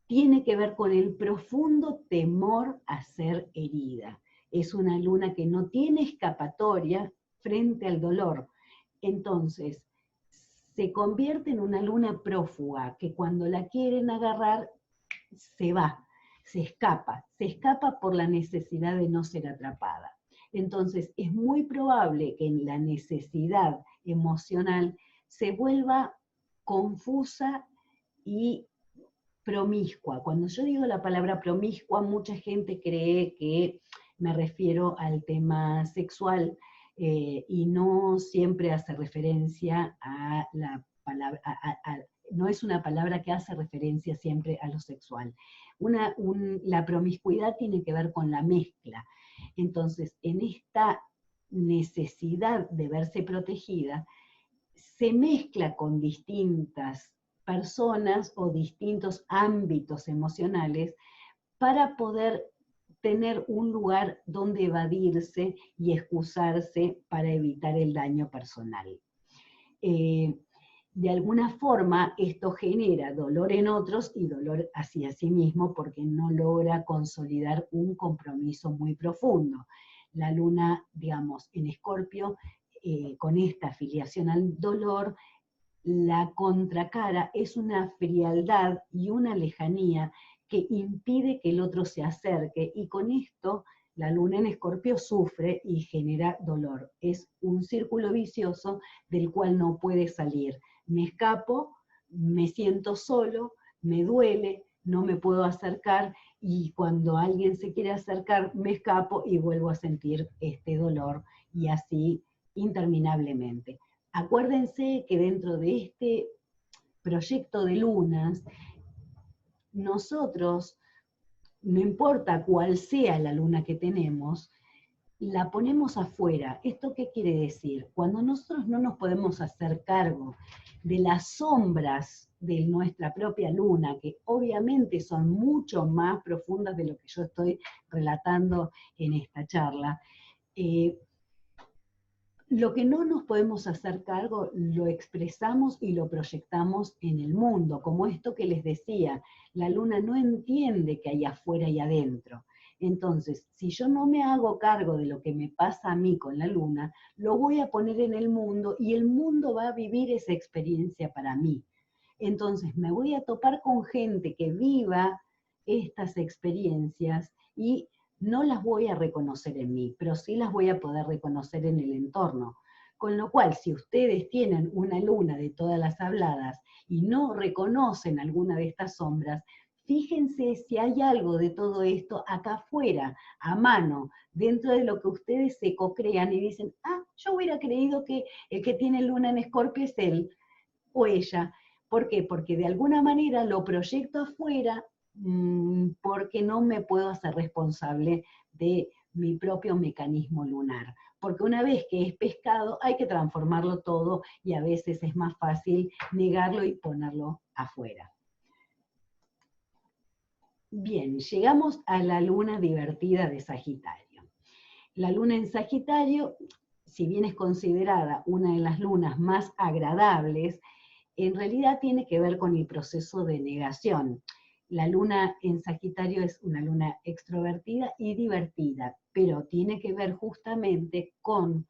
tiene que ver con el profundo temor a ser herida. Es una luna que no tiene escapatoria frente al dolor. Entonces, se convierte en una luna prófuga, que cuando la quieren agarrar, se va, se escapa por la necesidad de no ser atrapada. Entonces, es muy probable que en la necesidad emocional se vuelva confusa y promiscua. Cuando yo digo la palabra promiscua, mucha gente cree que me refiero al tema sexual, y no siempre hace referencia a la palabra, no es una palabra que hace referencia siempre a lo sexual. La promiscuidad tiene que ver con la mezcla. Entonces, en esta necesidad de verse protegida, se mezcla con distintas personas o distintos ámbitos emocionales para poder tener un lugar donde evadirse y excusarse para evitar el daño personal. De alguna forma esto genera dolor en otros y dolor hacia sí mismo porque no logra consolidar un compromiso muy profundo. La luna, digamos, en Escorpio, con esta afiliación al dolor, la contracara es una frialdad y una lejanía que impide que el otro se acerque, y con esto la luna en Escorpio sufre y genera dolor. Es un círculo vicioso del cual no puede salir. Me escapo, me siento solo, me duele, no me puedo acercar, y cuando alguien se quiere acercar, me escapo y vuelvo a sentir este dolor, y así interminablemente. Acuérdense que dentro de este proyecto de lunas, nosotros, no importa cuál sea la luna que tenemos, la ponemos afuera. ¿Esto qué quiere decir? Cuando nosotros no nos podemos hacer cargo de las sombras de nuestra propia luna, que obviamente son mucho más profundas de lo que yo estoy relatando en esta charla, Lo que no nos podemos hacer cargo lo expresamos y lo proyectamos en el mundo, como esto que les decía, la luna no entiende que hay afuera y adentro. Entonces, si yo no me hago cargo de lo que me pasa a mí con la luna, lo voy a poner en el mundo y el mundo va a vivir esa experiencia para mí. Entonces, me voy a topar con gente que viva estas experiencias y no las voy a reconocer en mí, pero sí las voy a poder reconocer en el entorno. Con lo cual, si ustedes tienen una luna de todas las habladas y no reconocen alguna de estas sombras, fíjense si hay algo de todo esto acá afuera, a mano, dentro de lo que ustedes se co-crean y dicen, ah, yo hubiera creído que el que tiene luna en Escorpio es él o ella. ¿Por qué? Porque de alguna manera lo proyecto afuera, porque no me puedo hacer responsable de mi propio mecanismo lunar. Porque una vez que es pescado, hay que transformarlo todo y a veces es más fácil negarlo y ponerlo afuera. Bien, llegamos a la luna divertida de Sagitario. La luna en Sagitario, si bien es considerada una de las lunas más agradables, en realidad tiene que ver con el proceso de negación. La luna en Sagitario es una luna extrovertida y divertida, pero tiene que ver justamente con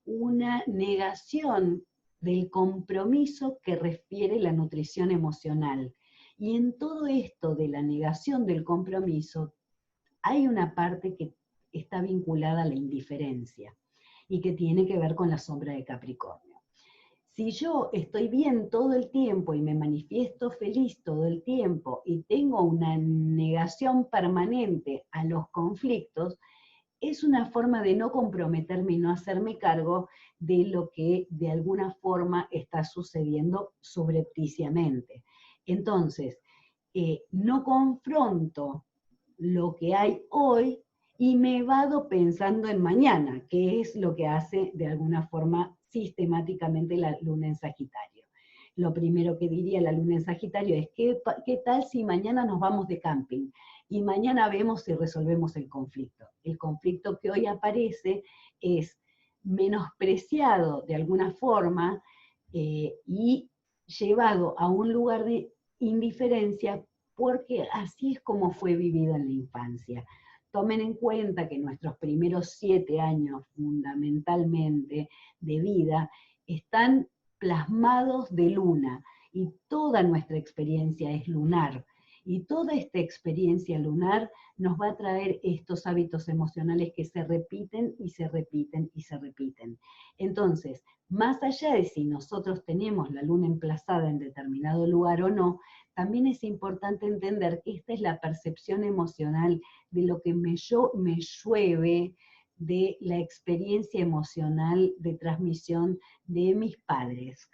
una negación del compromiso que refiere la nutrición emocional. Y en todo esto de la negación del compromiso, hay una parte que está vinculada a la indiferencia y que tiene que ver con la sombra de Capricornio. Si yo estoy bien todo el tiempo y me manifiesto feliz todo el tiempo y tengo una negación permanente a los conflictos, es una forma de no comprometerme y no hacerme cargo de lo que de alguna forma está sucediendo subrepticiamente. Entonces, no confronto lo que hay hoy y me evado pensando en mañana, que es lo que hace de alguna forma sistemáticamente la luna en Sagitario. Lo primero que diría la luna en Sagitario es, ¿qué tal si mañana nos vamos de camping? Y mañana vemos si resolvemos el conflicto. El conflicto que hoy aparece es menospreciado de alguna forma y llevado a un lugar de indiferencia porque así es como fue vivido en la infancia. Tomen en cuenta que nuestros primeros 7 años fundamentalmente de vida están plasmados de luna y toda nuestra experiencia es lunar. Y toda esta experiencia lunar nos va a traer estos hábitos emocionales que se repiten y se repiten y se repiten. Entonces, más allá de si nosotros tenemos la luna emplazada en determinado lugar o no, también es importante entender que esta es la percepción emocional de lo que me llueve de la experiencia emocional de transmisión de mis padres.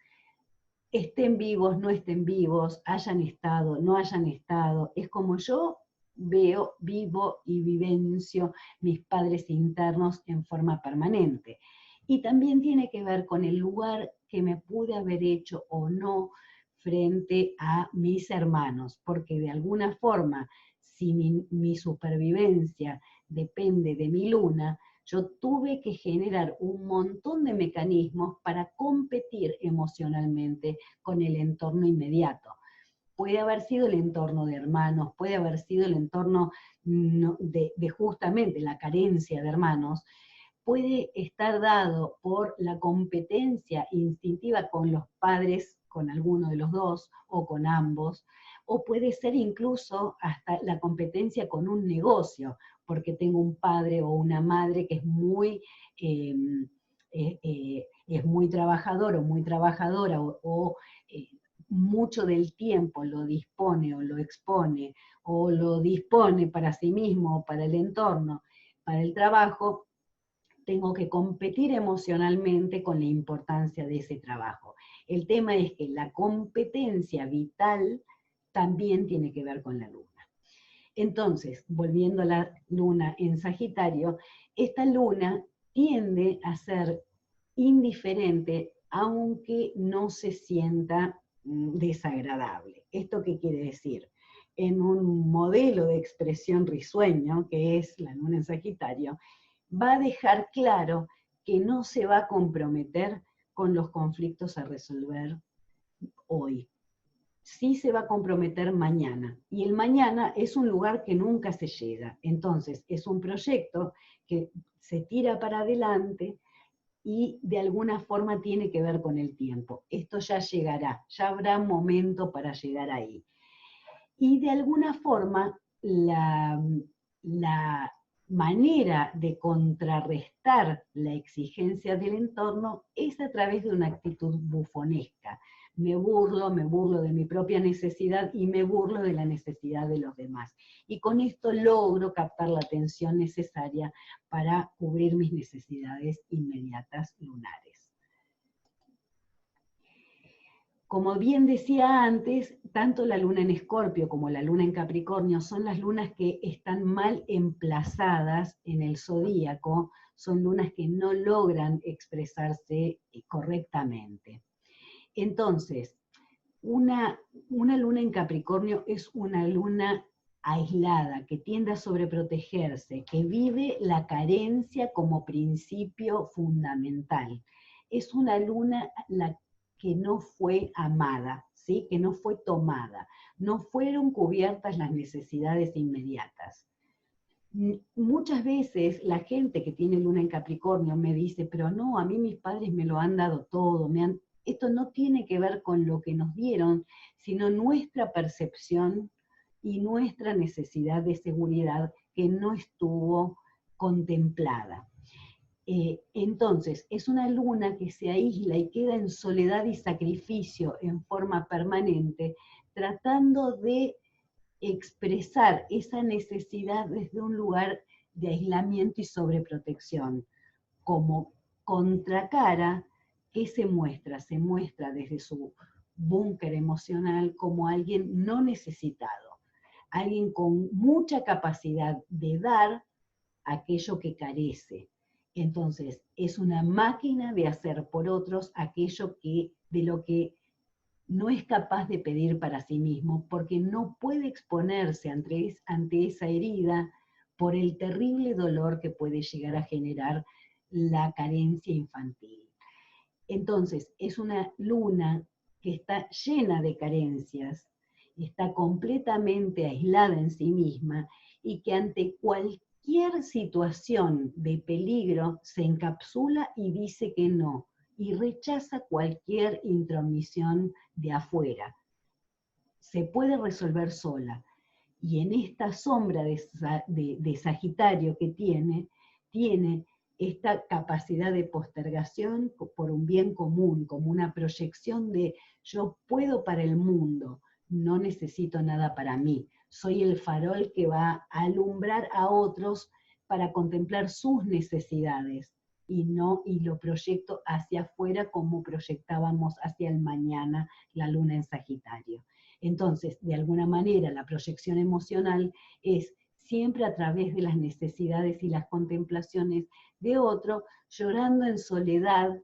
Estén vivos, no estén vivos, hayan estado, no hayan estado, es como yo veo, vivo y vivencio mis padres internos en forma permanente. Y también tiene que ver con el lugar que me pude haber hecho o no frente a mis hermanos, porque de alguna forma, si mi supervivencia depende de mi luna, yo tuve que generar un montón de mecanismos para competir emocionalmente con el entorno inmediato. Puede haber sido el entorno de hermanos, puede haber sido el entorno de justamente la carencia de hermanos, puede estar dado por la competencia instintiva con los padres, con alguno de los dos o con ambos, o puede ser incluso hasta la competencia con un negocio, porque tengo un padre o una madre que es muy trabajador o muy trabajadora o mucho del tiempo lo dispone o lo expone o lo dispone para sí mismo o para el entorno, para el trabajo, tengo que competir emocionalmente con la importancia de ese trabajo. El tema es que la competencia vital también tiene que ver con la luna. Entonces, volviendo a la luna en Sagitario, esta luna tiende a ser indiferente aunque no se sienta desagradable. ¿Esto qué quiere decir? En un modelo de expresión risueño, que es la luna en Sagitario, va a dejar claro que no se va a comprometer con los conflictos a resolver hoy. Sí se va a comprometer mañana. Y el mañana es un lugar que nunca se llega. Entonces, es un proyecto que se tira para adelante y de alguna forma tiene que ver con el tiempo. Esto ya llegará, ya habrá momento para llegar ahí. Y de alguna forma, la manera de contrarrestar la exigencia del entorno es a través de una actitud bufonesca. Me burlo de mi propia necesidad y me burlo de la necesidad de los demás. Y con esto logro captar la atención necesaria para cubrir mis necesidades inmediatas lunares. Como bien decía antes, tanto la luna en Escorpio como la luna en Capricornio son las lunas que están mal emplazadas en el zodíaco, son lunas que no logran expresarse correctamente. Entonces, una luna en Capricornio es una luna aislada, que tiende a sobreprotegerse, que vive la carencia como principio fundamental. Es una luna que no fue amada, ¿sí? Que no fue tomada, no fueron cubiertas las necesidades inmediatas. Muchas veces la gente que tiene luna en Capricornio me dice, pero no, a mí mis padres me lo han dado todo, esto no tiene que ver con lo que nos dieron, sino nuestra percepción y nuestra necesidad de seguridad que no estuvo contemplada. Entonces, es una luna que se aísla y queda en soledad y sacrificio en forma permanente, tratando de expresar esa necesidad desde un lugar de aislamiento y sobreprotección. Como contracara, ¿qué se muestra? Se muestra desde su búnker emocional como alguien no necesitado, alguien con mucha capacidad de dar aquello que carece. Entonces, es una máquina de hacer por otros aquello de lo que no es capaz de pedir para sí mismo, porque no puede exponerse ante esa herida por el terrible dolor que puede llegar a generar la carencia infantil. Entonces, es una luna que está llena de carencias, está completamente aislada en sí misma y que ante cualquier situación de peligro se encapsula y dice que no, y rechaza cualquier intromisión de afuera. Se puede resolver sola. Y en esta sombra de Sagitario que tiene esta capacidad de postergación por un bien común, como una proyección de yo puedo para el mundo, no necesito nada para mí. Soy el farol que va a alumbrar a otros para contemplar sus necesidades y lo proyecto hacia afuera como proyectábamos hacia el mañana la luna en Sagitario. Entonces, de alguna manera, la proyección emocional es siempre a través de las necesidades y las contemplaciones de otro, llorando en soledad,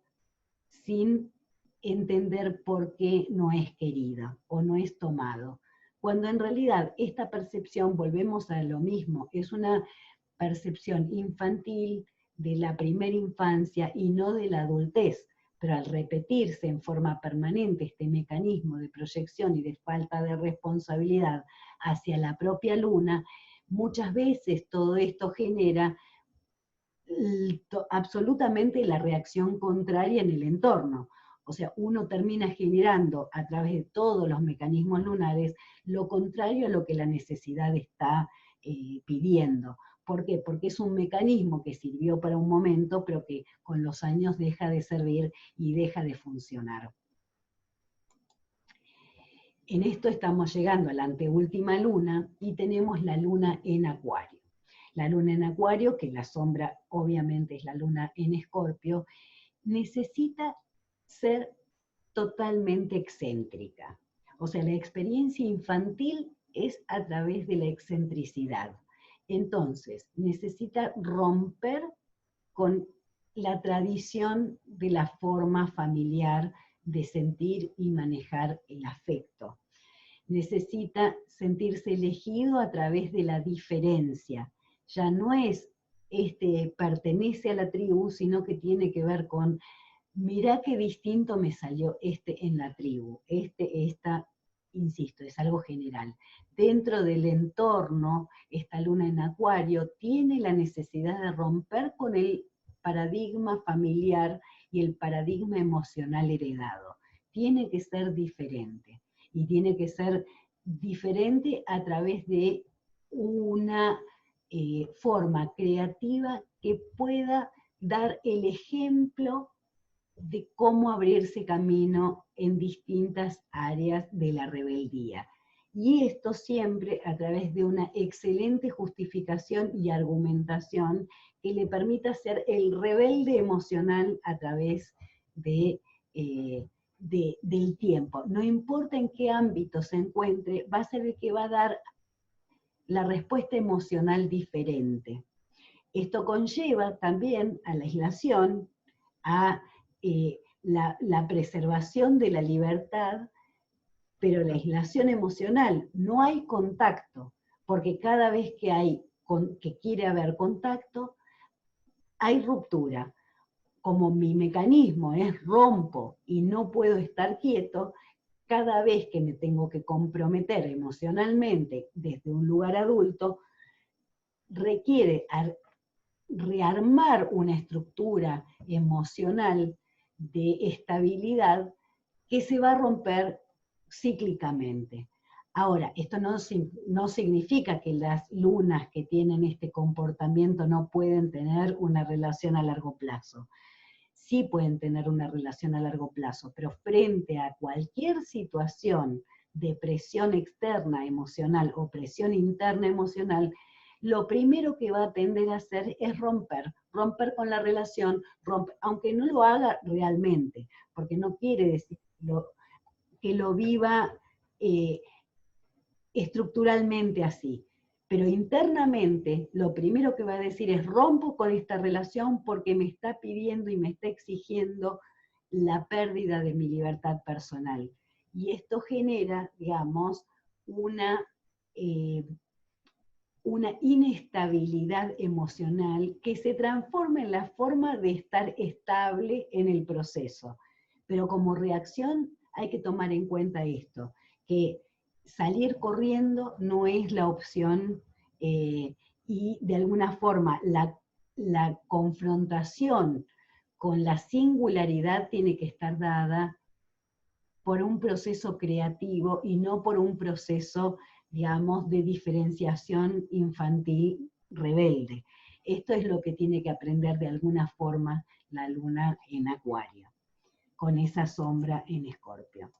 sin entender por qué no es querida o no es tomado. Cuando en realidad esta percepción, volvemos a lo mismo, es una percepción infantil de la primera infancia y no de la adultez. Pero al repetirse en forma permanente este mecanismo de proyección y de falta de responsabilidad hacia la propia luna, muchas veces todo esto genera absolutamente la reacción contraria en el entorno. O sea, uno termina generando a través de todos los mecanismos lunares lo contrario a lo que la necesidad está pidiendo. ¿Por qué? Porque es un mecanismo que sirvió para un momento, pero que con los años deja de servir y deja de funcionar. En esto estamos llegando a la anteúltima luna y tenemos la luna en Acuario. La luna en Acuario, que la sombra obviamente es la luna en Escorpio, necesita ser totalmente excéntrica. O sea, la experiencia infantil es a través de la excentricidad. Entonces, necesita romper con la tradición de la forma familiar de sentir y manejar el afecto. Necesita sentirse elegido a través de la diferencia. Ya no es pertenece a la tribu, sino que tiene que ver con, mirá qué distinto me salió en la tribu, esta, insisto, es algo general. Dentro del entorno, esta luna en Acuario tiene la necesidad de romper con el paradigma familiar y el paradigma emocional heredado. Tiene que ser diferente, y tiene que ser diferente a través de una forma creativa que pueda dar el ejemplo de cómo abrirse camino en distintas áreas de la rebeldía. Y esto siempre a través de una excelente justificación y argumentación que le permita ser el rebelde emocional a través del tiempo. No importa en qué ámbito se encuentre, va a ser el que va a dar la respuesta emocional diferente. Esto conlleva también a la aislación, a la preservación de la libertad, pero la aislación emocional, no hay contacto, porque cada vez que quiere haber contacto, hay ruptura. Como mi mecanismo es rompo y no puedo estar quieto, cada vez que me tengo que comprometer emocionalmente desde un lugar adulto, requiere rearmar una estructura emocional de estabilidad que se va a romper cíclicamente. Ahora, esto no significa que las lunas que tienen este comportamiento no pueden tener una relación a largo plazo. Sí pueden tener una relación a largo plazo, pero frente a cualquier situación de presión externa emocional o presión interna emocional, lo primero que va a tender a hacer es romper con la relación, aunque no lo haga realmente, porque no quiere decir que lo viva estructuralmente así. Pero internamente lo primero que va a decir es rompo con esta relación porque me está pidiendo y me está exigiendo la pérdida de mi libertad personal. Y esto genera, digamos, una inestabilidad emocional que se transforma en la forma de estar estable en el proceso. Pero como reacción hay que tomar en cuenta esto, que salir corriendo no es la opción y de alguna forma la confrontación con la singularidad tiene que estar dada por un proceso creativo y no por un proceso, digamos, de diferenciación infantil rebelde. Esto es lo que tiene que aprender de alguna forma la luna en Acuario, con esa sombra en Escorpio.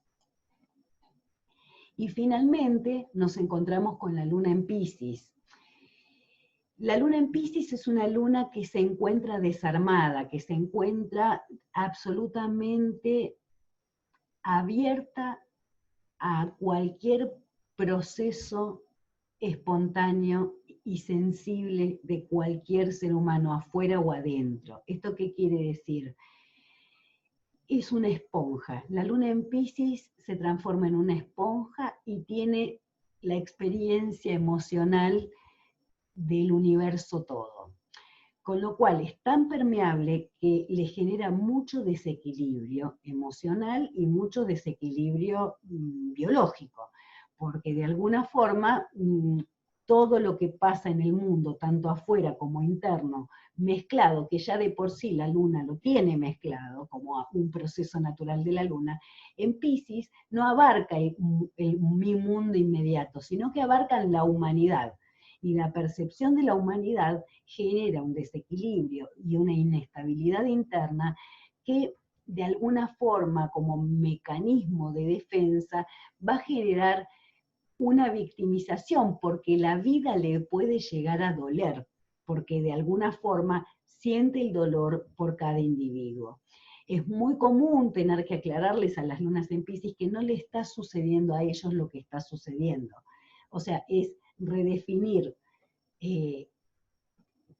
Y finalmente nos encontramos con la luna en Piscis. La luna en Piscis es una luna que se encuentra desarmada, que se encuentra absolutamente abierta a cualquier proceso espontáneo y sensible de cualquier ser humano, afuera o adentro. ¿Esto qué quiere decir? Es una esponja. La luna en Piscis se transforma en una esponja y tiene la experiencia emocional del universo todo. Con lo cual es tan permeable que le genera mucho desequilibrio emocional y mucho desequilibrio biológico, porque de alguna forma todo lo que pasa en el mundo, tanto afuera como interno, mezclado, que ya de por sí la luna lo tiene mezclado, como un proceso natural de la luna, en Piscis no abarca mi mundo inmediato, sino que abarca la humanidad. Y la percepción de la humanidad genera un desequilibrio y una inestabilidad interna que de alguna forma, como mecanismo de defensa, va a generar una victimización, porque la vida le puede llegar a doler, porque de alguna forma siente el dolor por cada individuo. Es muy común tener que aclararles a las lunas en Piscis que no le está sucediendo a ellos lo que está sucediendo. O sea, es redefinir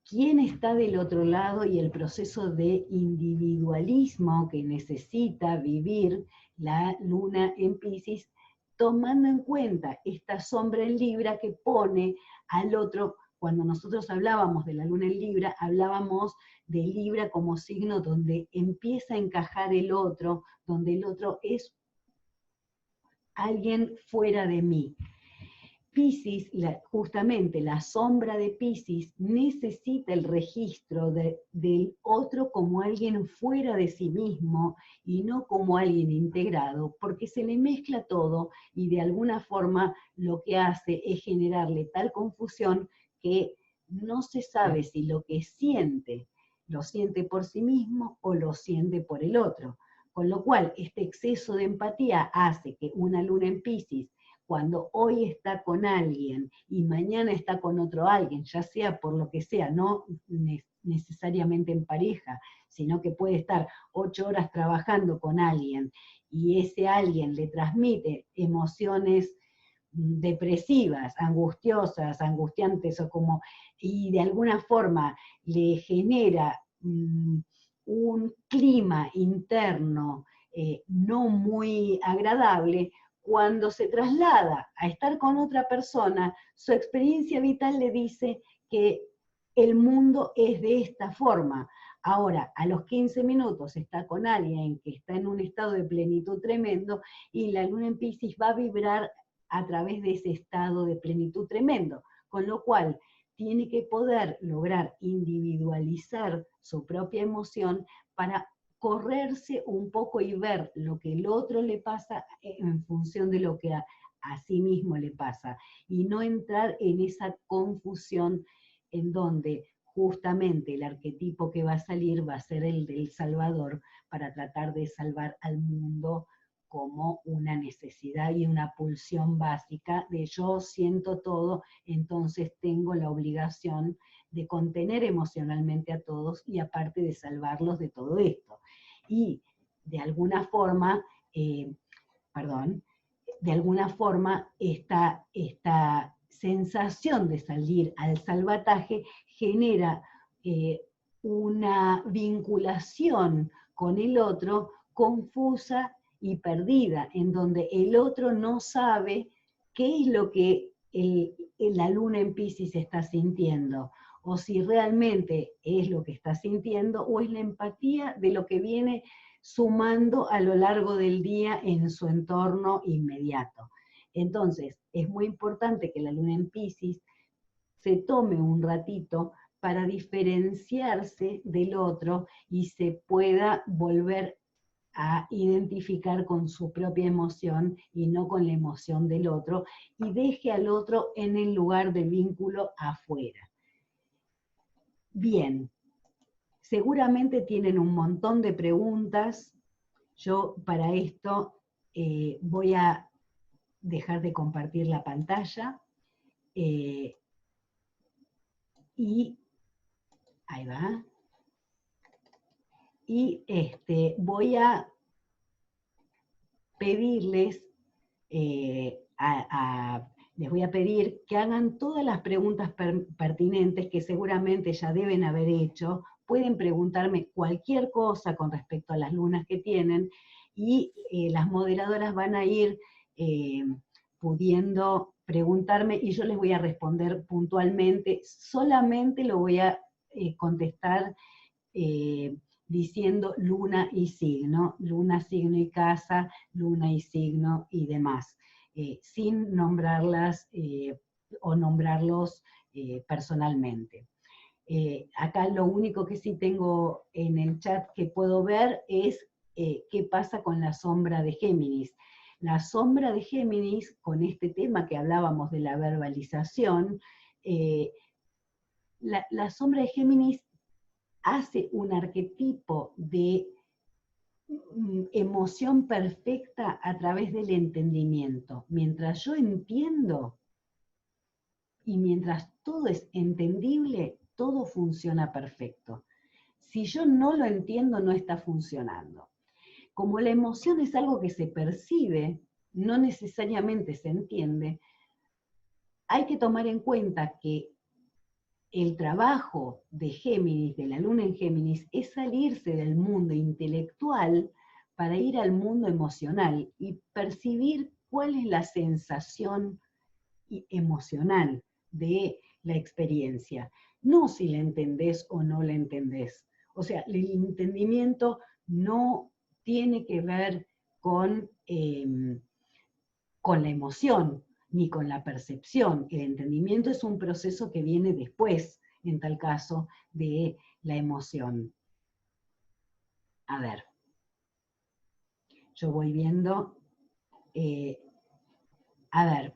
quién está del otro lado y el proceso de individualismo que necesita vivir la luna en Piscis, tomando en cuenta esta sombra en Libra que pone al otro cuando nosotros hablábamos de la luna en Libra, hablábamos de Libra como signo donde empieza a encajar el otro, donde el otro es alguien fuera de mí. Piscis, justamente la sombra de Piscis, necesita el registro del otro como alguien fuera de sí mismo y no como alguien integrado, porque se le mezcla todo y de alguna forma lo que hace es generarle tal confusión que no se sabe si lo que siente lo siente por sí mismo o lo siente por el otro. Con lo cual, este exceso de empatía hace que una luna en Piscis, cuando hoy está con alguien y mañana está con otro alguien, ya sea por lo que sea, no necesariamente en pareja, sino que puede estar 8 horas trabajando con alguien y ese alguien le transmite emociones depresivas, angustiosas, angustiantes y de alguna forma le genera un clima interno no muy agradable. Cuando se traslada a estar con otra persona, su experiencia vital le dice que el mundo es de esta forma. Ahora, a los 15 minutos está con alguien que está en un estado de plenitud tremendo y la luna en Piscis va a vibrar a través de ese estado de plenitud tremendo. Con lo cual, tiene que poder lograr individualizar su propia emoción para correrse un poco y ver lo que el otro le pasa en función de lo que a sí mismo le pasa, y no entrar en esa confusión en donde justamente el arquetipo que va a salir va a ser el del Salvador para tratar de salvar al mundo como una necesidad y una pulsión básica de yo siento todo, entonces tengo la obligación de contener emocionalmente a todos y aparte de salvarlos de todo esto. Y de alguna forma, de alguna forma esta sensación de salir al salvataje genera una vinculación con el otro confusa y perdida, en donde el otro no sabe qué es lo que la luna en Piscis está sintiendo, o si realmente es lo que está sintiendo, o es la empatía de lo que viene sumando a lo largo del día en su entorno inmediato. Entonces, es muy importante que la luna en Piscis se tome un ratito para diferenciarse del otro y se pueda volver a identificar con su propia emoción y no con la emoción del otro, y deje al otro en el lugar de vínculo afuera. Bien, seguramente tienen un montón de preguntas. Yo para esto voy a dejar de compartir la pantalla y ahí va. Y voy a pedirles, les voy a pedir que hagan todas las preguntas pertinentes que seguramente ya deben haber hecho. Pueden preguntarme cualquier cosa con respecto a las lunas que tienen y las moderadoras van a ir pudiendo preguntarme y yo les voy a responder puntualmente. Solamente lo voy a contestar diciendo luna y signo, luna, signo y casa, luna y signo y demás, sin nombrarlas o nombrarlos personalmente. Acá lo único que sí tengo en el chat que puedo ver es qué pasa con la sombra de Géminis. La sombra de Géminis, con este tema que hablábamos de la verbalización, la sombra de Géminis hace un arquetipo de emoción perfecta a través del entendimiento. Mientras yo entiendo y mientras todo es entendible, todo funciona perfecto. Si yo no lo entiendo, no está funcionando. Como la emoción es algo que se percibe, no necesariamente se entiende, hay que tomar en cuenta que el trabajo de Géminis, de la luna en Géminis, es salirse del mundo intelectual para ir al mundo emocional y percibir cuál es la sensación emocional de la experiencia, no si la entendés o no la entendés. O sea, el entendimiento no tiene que ver con la emoción, ni con la percepción. El entendimiento es un proceso que viene después, en tal caso, de la emoción. A ver, yo voy viendo, a ver.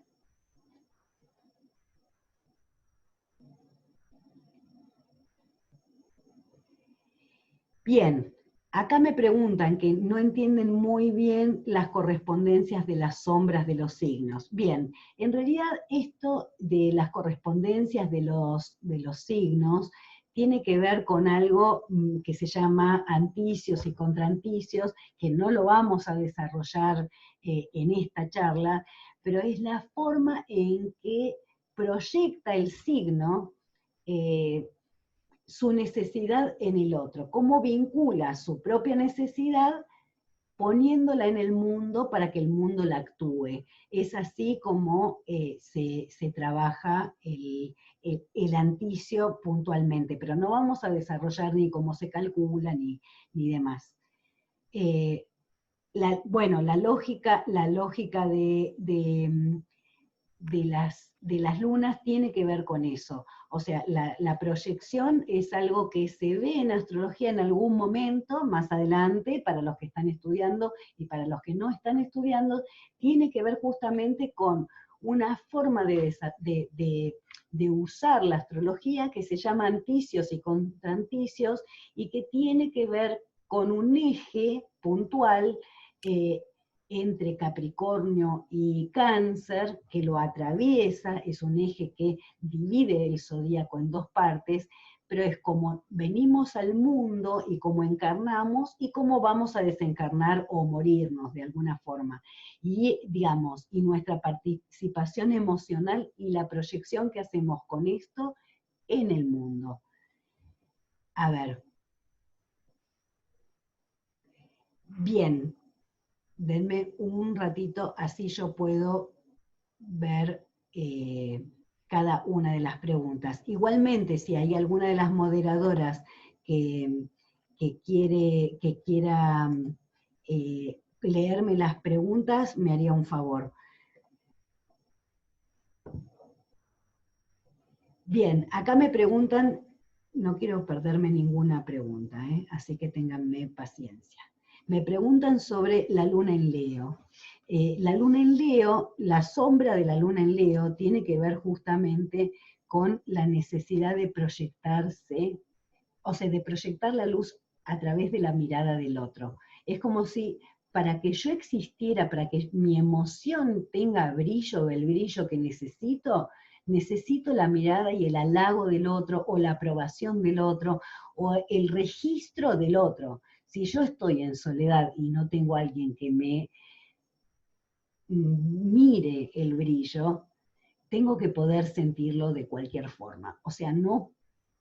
Bien, acá me preguntan que no entienden muy bien las correspondencias de las sombras de los signos. Bien, en realidad esto de las correspondencias de los signos tiene que ver con algo que se llama anticios y contranticios, que no lo vamos a desarrollar en esta charla, pero es la forma en que proyecta el signo su necesidad en el otro, cómo vincula su propia necesidad poniéndola en el mundo para que el mundo la actúe. Es así como se trabaja el anticio puntualmente, pero no vamos a desarrollar ni cómo se calcula ni demás. Bueno, la lógica de las lunas tiene que ver con eso. O sea, la proyección es algo que se ve en astrología en algún momento, más adelante, para los que están estudiando y para los que no están estudiando, tiene que ver justamente con una forma de usar la astrología que se llama anticios y contranticios y que tiene que ver con un eje puntual entre Capricornio y Cáncer, que lo atraviesa, es un eje que divide el zodíaco en dos partes, pero es como venimos al mundo y cómo encarnamos y cómo vamos a desencarnar o morirnos de alguna forma. Y, digamos, y nuestra participación emocional y la proyección que hacemos con esto en el mundo. A ver. Bien. Denme un ratito, así yo puedo ver cada una de las preguntas. Igualmente, si hay alguna de las moderadoras que quiera leerme las preguntas, me haría un favor. Bien, acá me preguntan, no quiero perderme ninguna pregunta, así que ténganme paciencia. Me preguntan sobre la luna en Leo. La luna en Leo, la sombra de la luna en Leo tiene que ver justamente con la necesidad de proyectarse, o sea, de proyectar la luz a través de la mirada del otro. Es como si para que yo existiera, para que mi emoción tenga brillo, el brillo que necesito la mirada y el halago del otro, o la aprobación del otro, o el registro del otro. Si yo estoy en soledad y no tengo a alguien que me mire el brillo, tengo que poder sentirlo de cualquier forma. O sea, no,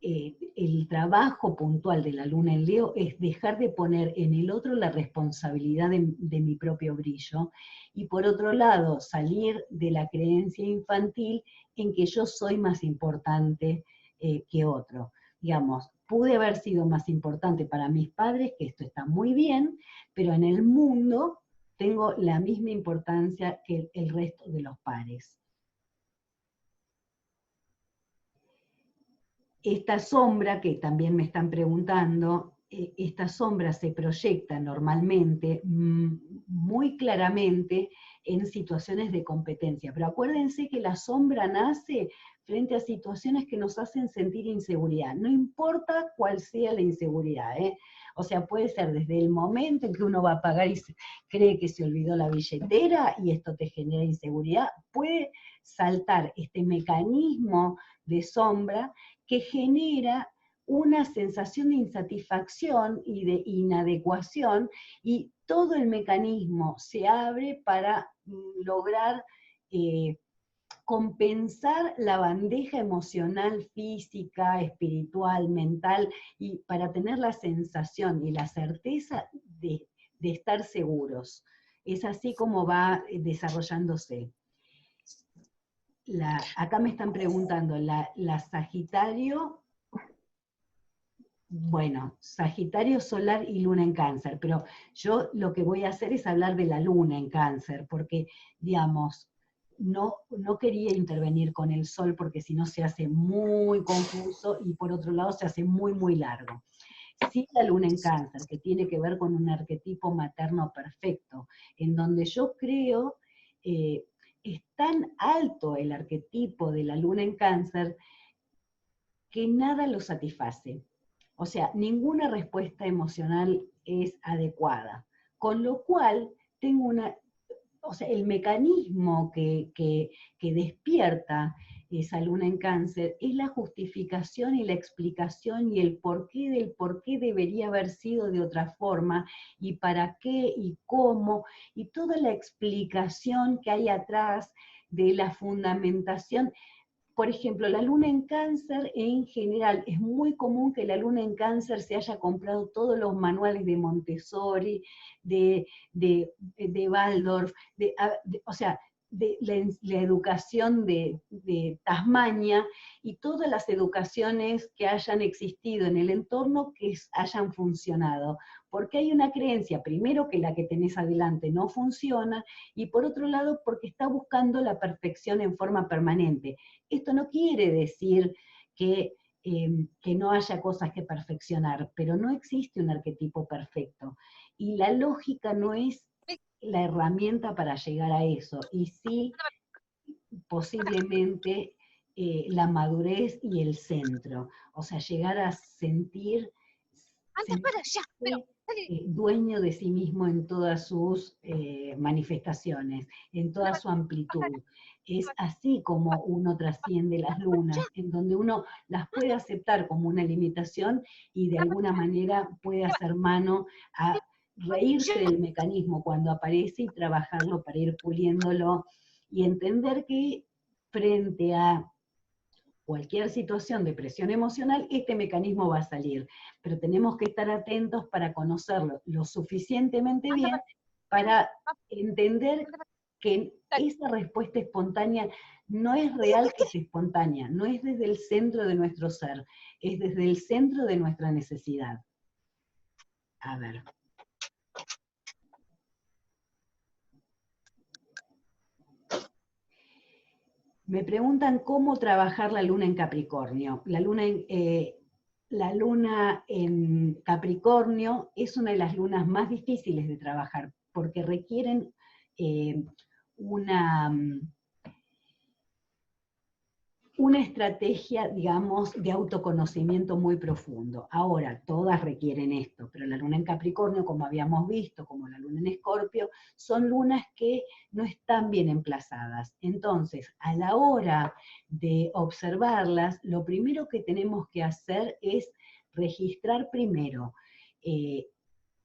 el trabajo puntual de la luna en Leo es dejar de poner en el otro la responsabilidad de mi propio brillo, y por otro lado, salir de la creencia infantil en que yo soy más importante que otro. Digamos, pude haber sido más importante para mis padres, que esto está muy bien, pero en el mundo tengo la misma importancia que el resto de los pares. Esta sombra, que también me están preguntando, esta sombra se proyecta normalmente muy claramente en situaciones de competencia, pero acuérdense que la sombra nace frente a situaciones que nos hacen sentir inseguridad, no importa cuál sea la inseguridad, O sea, puede ser desde el momento en que uno va a pagar y cree que se olvidó la billetera y esto te genera inseguridad, puede saltar este mecanismo de sombra que genera una sensación de insatisfacción y de inadecuación, y todo el mecanismo se abre para lograr compensar la bandeja emocional, física, espiritual, mental, y para tener la sensación y la certeza de estar seguros. Es así como va desarrollándose. acá me están preguntando, la Sagitario, bueno, Sagitario solar y luna en Cáncer, pero yo lo que voy a hacer es hablar de la luna en Cáncer, porque, digamos, no quería intervenir con el sol porque si no se hace muy confuso y por otro lado se hace muy, muy largo. Sí, la luna en Cáncer, que tiene que ver con un arquetipo materno perfecto, en donde yo creo es tan alto el arquetipo de la luna en Cáncer que nada lo satisface. O sea, ninguna respuesta emocional es adecuada. Con lo cual, tengo o sea, el mecanismo que despierta esa luna en Cáncer es la justificación y la explicación y el porqué del por qué debería haber sido de otra forma y para qué y cómo y toda la explicación que hay atrás de la fundamentación. Por ejemplo, la luna en Cáncer en general, es muy común que la luna en Cáncer se haya comprado todos los manuales de Montessori, de Waldorf, o sea, de la educación de Tasmania y todas las educaciones que hayan existido en el entorno que hayan funcionado. Porque hay una creencia, primero, que la que tenés adelante no funciona, y por otro lado, porque está buscando la perfección en forma permanente. Esto no quiere decir que no haya cosas que perfeccionar, pero no existe un arquetipo perfecto. Y la lógica no es la herramienta para llegar a eso, y sí posiblemente la madurez y el centro. O sea, llegar a sentirse dueño de sí mismo en todas sus manifestaciones, en toda su amplitud. Es así como uno trasciende las lunas, en donde uno las puede aceptar como una limitación y de alguna manera puede hacer mano a reírse del mecanismo cuando aparece y trabajarlo para ir puliéndolo y entender que frente a cualquier situación de presión emocional, este mecanismo va a salir, pero tenemos que estar atentos para conocerlo lo suficientemente bien para entender que esa respuesta espontánea no es real, que es espontánea, no es desde el centro de nuestro ser, es desde el centro de nuestra necesidad. A ver. Me preguntan cómo trabajar la luna en Capricornio. La luna en Capricornio es una de las lunas más difíciles de trabajar porque requieren una estrategia, digamos, de autoconocimiento muy profundo. Ahora, todas requieren esto, pero la luna en Capricornio, como habíamos visto, como la luna en Escorpio, son lunas que no están bien emplazadas. Entonces, a la hora de observarlas, lo primero que tenemos que hacer es registrar primero.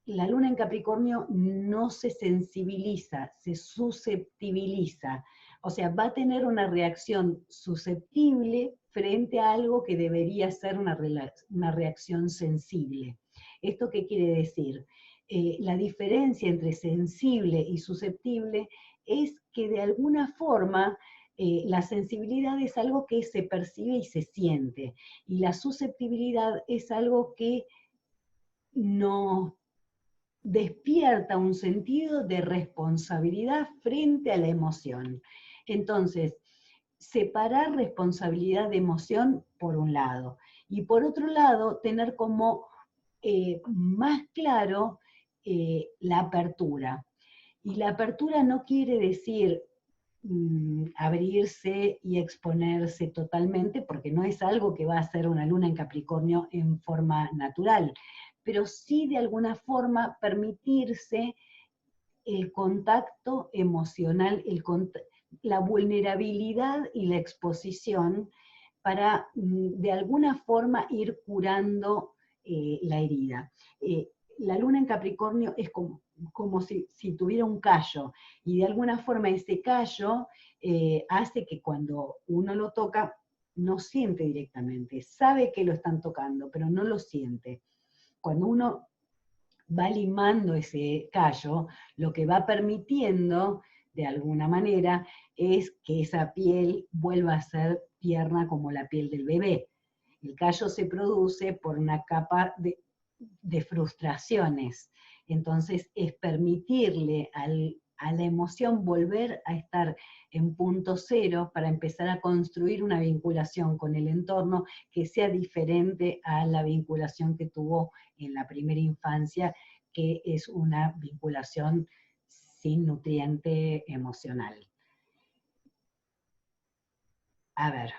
La luna en Capricornio no se sensibiliza, se susceptibiliza. O sea, va a tener una reacción susceptible frente a algo que debería ser una reacción sensible. ¿Esto qué quiere decir? La diferencia entre sensible y susceptible es que de alguna forma la sensibilidad es algo que se percibe y se siente, y la susceptibilidad es algo que no despierta un sentido de responsabilidad frente a la emoción. Entonces, separar responsabilidad de emoción por un lado, y por otro lado, tener como más claro la apertura. Y la apertura no quiere decir abrirse y exponerse totalmente, porque no es algo que va a hacer una luna en Capricornio en forma natural, pero sí de alguna forma permitirse el contacto emocional, la vulnerabilidad y la exposición para de alguna forma ir curando la herida. La luna en Capricornio es como si tuviera un callo, y de alguna forma ese callo hace que cuando uno lo toca, no siente directamente, sabe que lo están tocando, pero no lo siente. Cuando uno va limando ese callo, lo que va permitiendo de alguna manera, es que esa piel vuelva a ser tierna como la piel del bebé. El callo se produce por una capa de frustraciones. Entonces es permitirle a la emoción volver a estar en punto cero para empezar a construir una vinculación con el entorno que sea diferente a la vinculación que tuvo en la primera infancia, que es una vinculación sin nutriente emocional. A ver.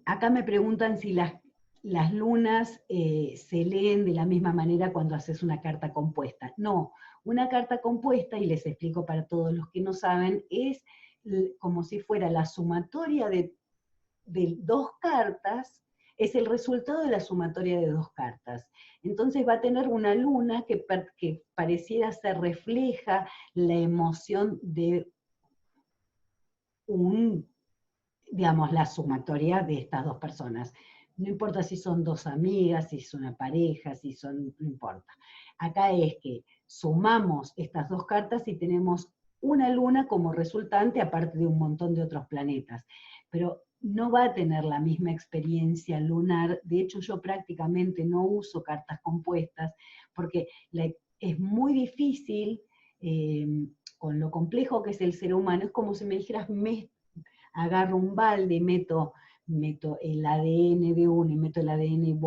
Acá me preguntan si las lunas se leen de la misma manera cuando haces una carta compuesta. No, una carta compuesta, y les explico para todos los que no saben, es como si fuera la sumatoria de dos cartas, es el resultado de la sumatoria de dos cartas. Entonces va a tener una luna que pareciera ser refleja la emoción de digamos, la sumatoria de estas dos personas. No importa si son dos amigas, si es una pareja, si son, no importa. Acá es que sumamos estas dos cartas y tenemos una luna como resultante, aparte de un montón de otros planetas. Pero no va a tener la misma experiencia lunar. De hecho, yo prácticamente no uso cartas compuestas, porque es muy difícil, con lo complejo que es el ser humano. Es como si me dijeras, agarro un balde y meto el ADN de uno y meto el ADN,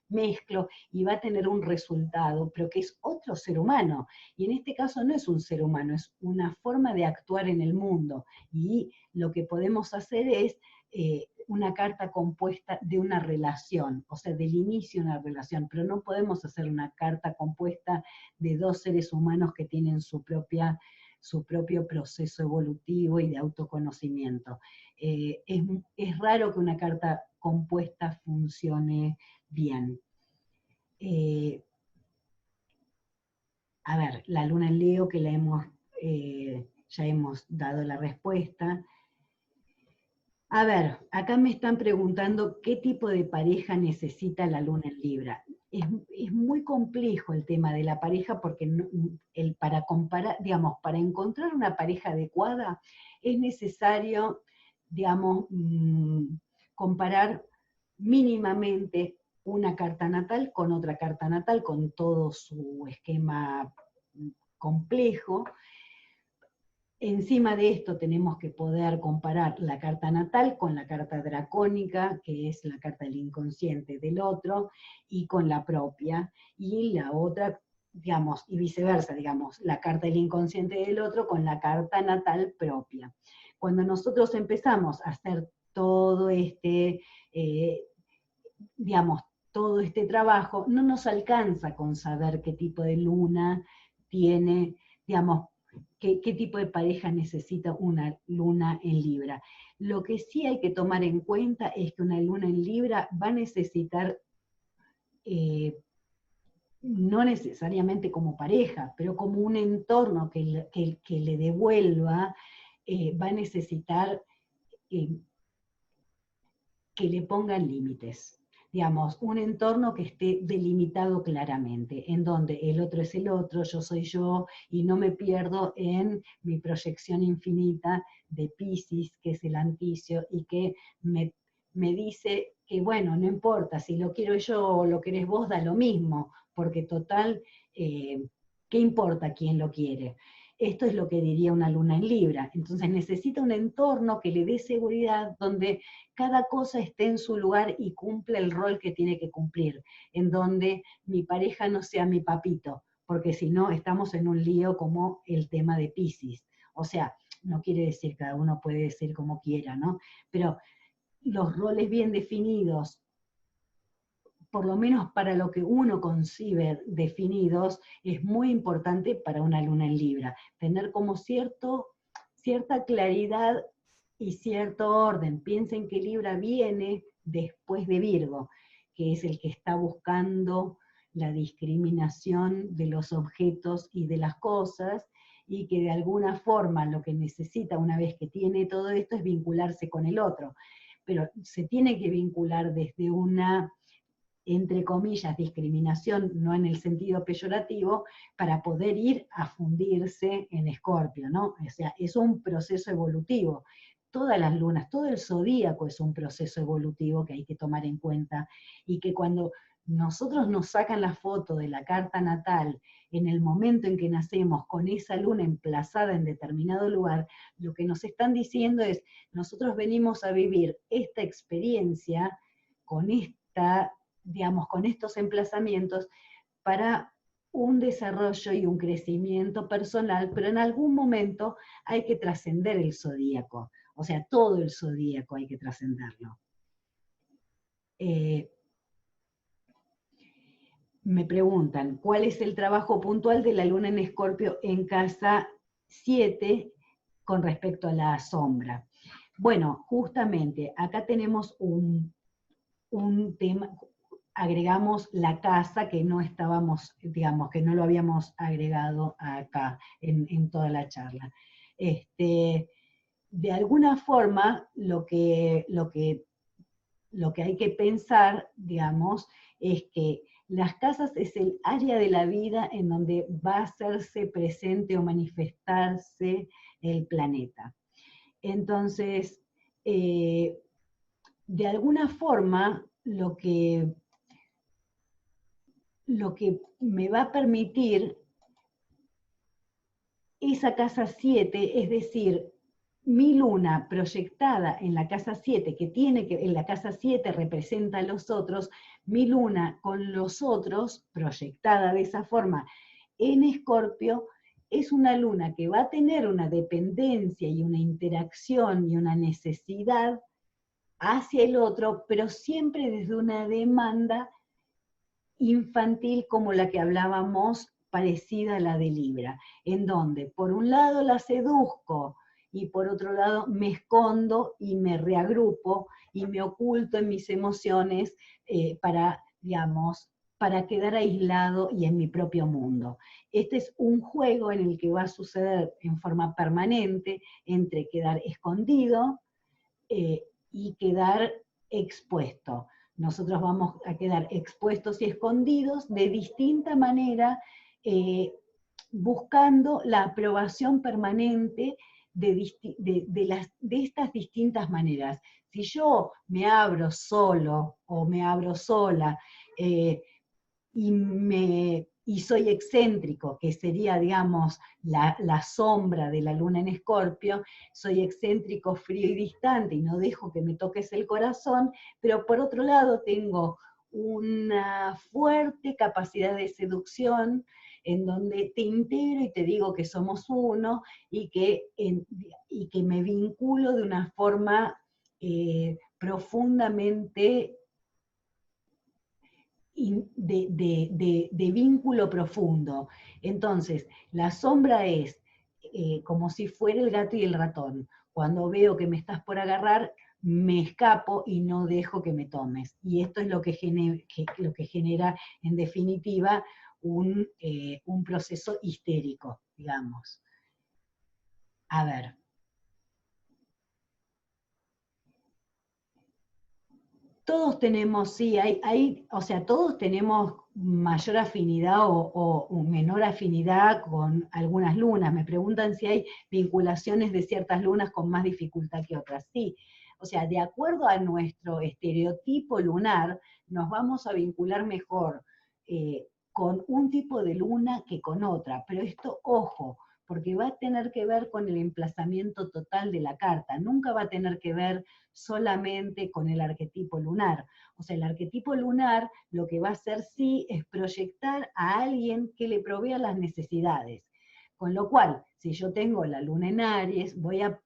mezclo, y va a tener un resultado, pero que es otro ser humano. Y en este caso no es un ser humano, es una forma de actuar en el mundo. Y lo que podemos hacer es una carta compuesta de una relación, o sea, del inicio de una relación, pero no podemos hacer una carta compuesta de dos seres humanos que tienen su propio proceso evolutivo y de autoconocimiento. Es raro que una carta compuesta funcione bien. A ver, la luna en Leo, que ya hemos dado la respuesta. A ver, acá me están preguntando qué tipo de pareja necesita la luna en Libra. Es muy complejo el tema de la pareja porque para comparar, digamos, para encontrar una pareja adecuada es necesario, digamos, comparar mínimamente una carta natal con otra carta natal, con todo su esquema complejo. Encima de esto tenemos que poder comparar la carta natal con la carta dracónica, que es la carta del inconsciente del otro, y con la propia, y la otra, digamos, y viceversa, digamos, la carta del inconsciente del otro con la carta natal propia. Cuando nosotros empezamos a hacer todo digamos, todo este trabajo, no nos alcanza con saber qué tipo de luna tiene, digamos, qué tipo de pareja necesita una luna en Libra. Lo que sí hay que tomar en cuenta es que una luna en Libra va a necesitar, no necesariamente como pareja, pero como un entorno que le devuelva, va a necesitar que le pongan límites. Digamos, un entorno que esté delimitado claramente, en donde el otro es el otro, yo soy yo, y no me pierdo en mi proyección infinita de Piscis, que es el anticio, y que me dice que, bueno, no importa, si lo quiero yo o lo querés vos, da lo mismo, porque total, ¿qué importa quién lo quiere? Esto es lo que diría una luna en Libra. Entonces necesita un entorno que le dé seguridad, donde cada cosa esté en su lugar y cumpla el rol que tiene que cumplir, en donde mi pareja no sea mi papito, porque si no estamos en un lío como el tema de Piscis. O sea, no quiere decir, cada uno puede decir como quiera, ¿no? Pero los roles bien definidos, por lo menos para lo que uno concibe definidos, es muy importante para una luna en Libra. Tener como cierta claridad y cierto orden. Piensen que Libra viene después de Virgo, que es el que está buscando la discriminación de los objetos y de las cosas, y que de alguna forma lo que necesita una vez que tiene todo esto es vincularse con el otro. Pero se tiene que vincular desde una entre comillas, discriminación, no en el sentido peyorativo, para poder ir a fundirse en Escorpio, ¿no? O sea, es un proceso evolutivo. Todas las lunas, todo el zodíaco es un proceso evolutivo que hay que tomar en cuenta, y que cuando nosotros nos sacan la foto de la carta natal en el momento en que nacemos con esa luna emplazada en determinado lugar, lo que nos están diciendo es, nosotros venimos a vivir esta experiencia con esta, digamos, con estos emplazamientos para un desarrollo y un crecimiento personal, pero en algún momento hay que trascender el zodíaco, o sea, todo el zodíaco hay que trascenderlo. Me preguntan, ¿cuál es el trabajo puntual de la luna en Escorpio en casa 7 con respecto a la sombra? Bueno, justamente acá tenemos un tema, agregamos la casa que no estábamos, digamos, que no lo habíamos agregado acá en toda la charla. De alguna forma, lo que hay que pensar, digamos, es que las casas es el área de la vida en donde va a hacerse presente o manifestarse el planeta. Entonces, de alguna forma, lo que me va a permitir esa casa 7, es decir, mi luna proyectada en la casa 7, que en la casa 7 representa a los otros, mi luna con los otros, proyectada de esa forma en Escorpio, es una luna que va a tener una dependencia y una interacción y una necesidad hacia el otro, pero siempre desde una demanda infantil como la que hablábamos, parecida a la de Libra, en donde por un lado la seduzco y por otro lado me escondo y me reagrupo y me oculto en mis emociones para, digamos, para quedar aislado y en mi propio mundo. Este es un juego en el que va a suceder en forma permanente entre quedar escondido y quedar expuesto. Nosotros vamos a quedar expuestos y escondidos de distinta manera, buscando la aprobación permanente de estas distintas maneras. Si yo me abro solo o me abro sola y soy excéntrico, que sería, digamos, la sombra de la luna en Escorpio, soy excéntrico, frío y distante, y no dejo que me toques el corazón, pero por otro lado tengo una fuerte capacidad de seducción, en donde te integro y te digo que somos uno, y que me vinculo de una forma profundamente de vínculo profundo. Entonces, la sombra es como si fuera el gato y el ratón. Cuando veo que me estás por agarrar, me escapo y no dejo que me tomes. Y esto es lo que genera en definitiva, un proceso histérico, digamos. A ver. Todos tenemos, sí, o sea, todos tenemos mayor afinidad o menor afinidad con algunas lunas. Me preguntan si hay vinculaciones de ciertas lunas con más dificultad que otras. Sí, o sea, de acuerdo a nuestro estereotipo lunar, nos vamos a vincular mejor con un tipo de luna que con otra. Pero esto, ojo, porque va a tener que ver con el emplazamiento total de la carta. Nunca va a tener que ver solamente con el arquetipo lunar. O sea, el arquetipo lunar lo que va a hacer sí es proyectar a alguien que le provea las necesidades. Con lo cual, si yo tengo la luna en Aries, me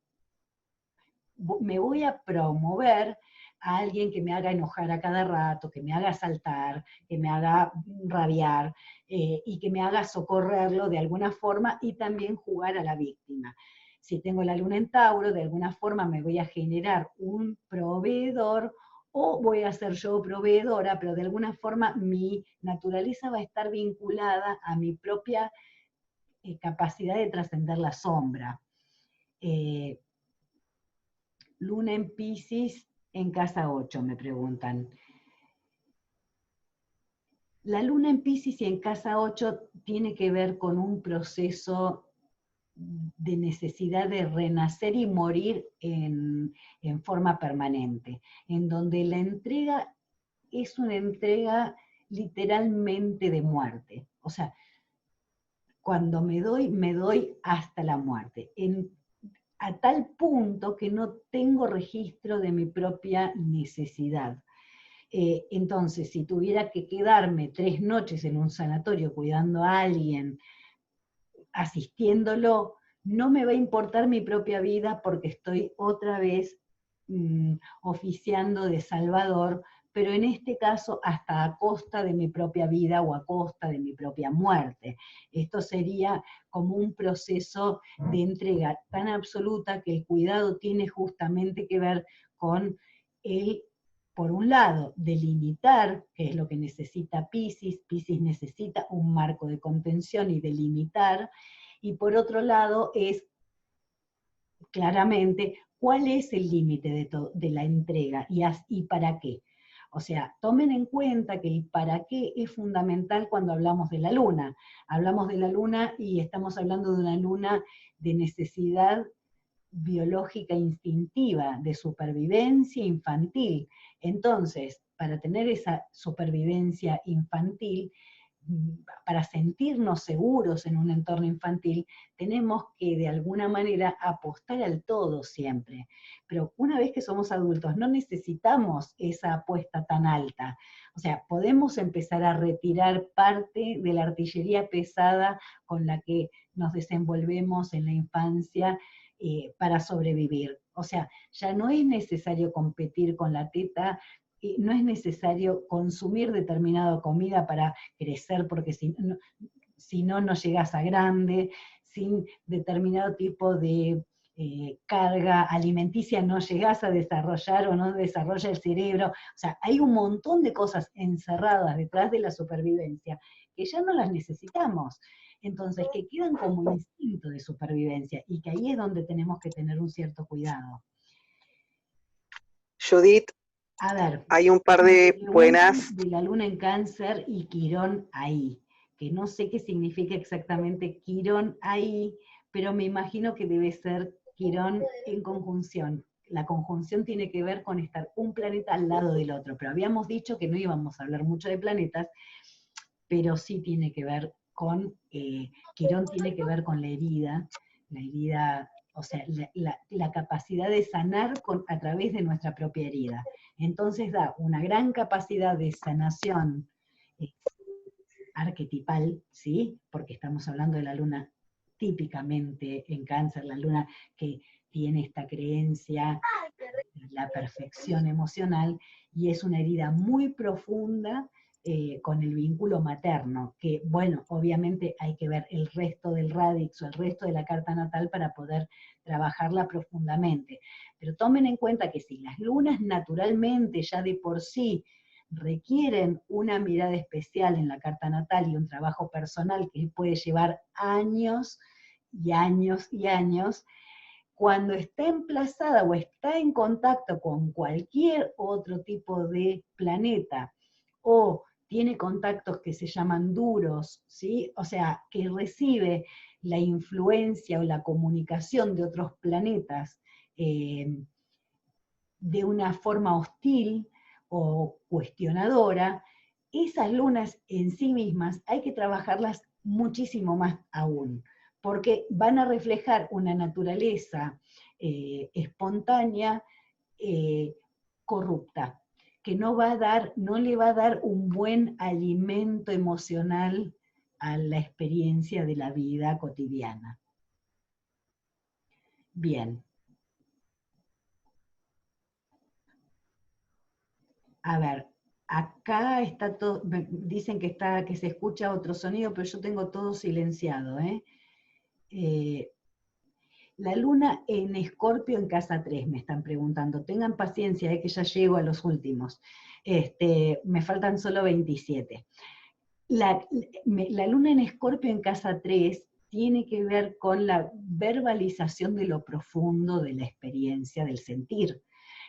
voy a promover a alguien que me haga enojar a cada rato, que me haga saltar, que me haga rabiar y que me haga socorrerlo de alguna forma y también jugar a la víctima. Si tengo la luna en Tauro, de alguna forma me voy a generar un proveedor o voy a ser yo proveedora, pero de alguna forma mi naturaleza va a estar vinculada a mi propia capacidad de trascender la sombra. Luna en Piscis en casa 8, me preguntan. La luna en Piscis y en casa 8 tiene que ver con un proceso de necesidad de renacer y morir en forma permanente, en donde la entrega es una entrega literalmente de muerte. O sea, cuando me doy hasta la muerte, a tal punto que no tengo registro de mi propia necesidad. Entonces, si tuviera que quedarme 3 noches en un sanatorio cuidando a alguien, asistiéndolo, no me va a importar mi propia vida porque estoy otra vez oficiando de salvador, pero en este caso hasta a costa de mi propia vida o a costa de mi propia muerte. Esto sería como un proceso de entrega tan absoluta que el cuidado tiene justamente que ver con el, por un lado, delimitar, que es lo que necesita Piscis. Piscis necesita un marco de contención y delimitar, y por otro lado es claramente cuál es el límite de la entrega y para qué. O sea, tomen en cuenta que el para qué es fundamental cuando hablamos de la luna. Hablamos de la luna y estamos hablando de una luna de necesidad biológica instintiva, de supervivencia infantil. Entonces, para tener esa supervivencia infantil, para sentirnos seguros en un entorno infantil, tenemos que de alguna manera apostar al todo siempre. Pero una vez que somos adultos, no necesitamos esa apuesta tan alta. O sea, podemos empezar a retirar parte de la artillería pesada con la que nos desenvolvemos en la infancia para sobrevivir. O sea, ya no es necesario competir con la teta, no es necesario consumir determinada comida para crecer, porque si no, no llegas a grande, sin determinado tipo de carga alimenticia no llegas a desarrollar o no desarrolla el cerebro. O sea, hay un montón de cosas encerradas detrás de la supervivencia que ya no las necesitamos. Entonces, que quedan como instinto de supervivencia y que ahí es donde tenemos que tener un cierto cuidado. Judith, a ver, hay un par de buenas. De la luna en Cáncer y Quirón ahí, que no sé qué significa exactamente Quirón ahí, pero me imagino que debe ser Quirón en conjunción. La conjunción tiene que ver con estar un planeta al lado del otro, pero habíamos dicho que no íbamos a hablar mucho de planetas, pero sí tiene que ver con, Quirón tiene que ver con la herida, o sea, la capacidad de sanar a través de nuestra propia herida. Entonces da una gran capacidad de sanación arquetipal, ¿sí? Porque estamos hablando de la luna típicamente en Cáncer, la luna que tiene esta creencia de la perfección emocional, y es una herida muy profunda con el vínculo materno, que bueno, obviamente hay que ver el resto del radix o el resto de la carta natal para poder trabajarla profundamente. Pero tomen en cuenta que si las lunas naturalmente ya de por sí requieren una mirada especial en la carta natal y un trabajo personal que puede llevar años y años y años, cuando está emplazada o está en contacto con cualquier otro tipo de planeta o tiene contactos que se llaman duros, ¿sí? O sea, que recibe la influencia o la comunicación de otros planetas de una forma hostil o cuestionadora, esas lunas en sí mismas hay que trabajarlas muchísimo más aún, porque van a reflejar una naturaleza espontánea corrupta, que no le va a dar un buen alimento emocional a la experiencia de la vida cotidiana. Bien. A ver, acá está todo, dicen que se escucha otro sonido, pero yo tengo todo silenciado, la luna en Escorpio en casa 3, me están preguntando. Tengan paciencia, que ya llego a los últimos. Me faltan solo 27. La luna en Escorpio en casa 3 tiene que ver con la verbalización de lo profundo de la experiencia, del sentir.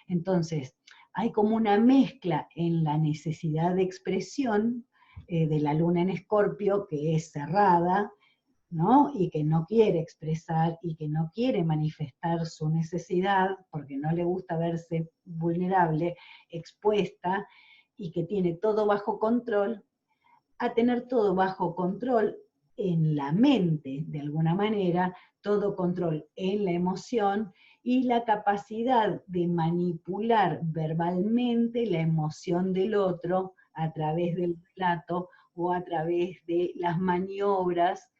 Entonces, hay como una mezcla en la necesidad de expresión de la luna en Escorpio, que es cerrada, ¿no? Y que no quiere expresar y que no quiere manifestar su necesidad, porque no le gusta verse vulnerable, expuesta, y que tiene todo bajo control, a tener todo bajo control en la mente, de alguna manera, todo control en la emoción y la capacidad de manipular verbalmente la emoción del otro a través del relato o a través de las maniobras,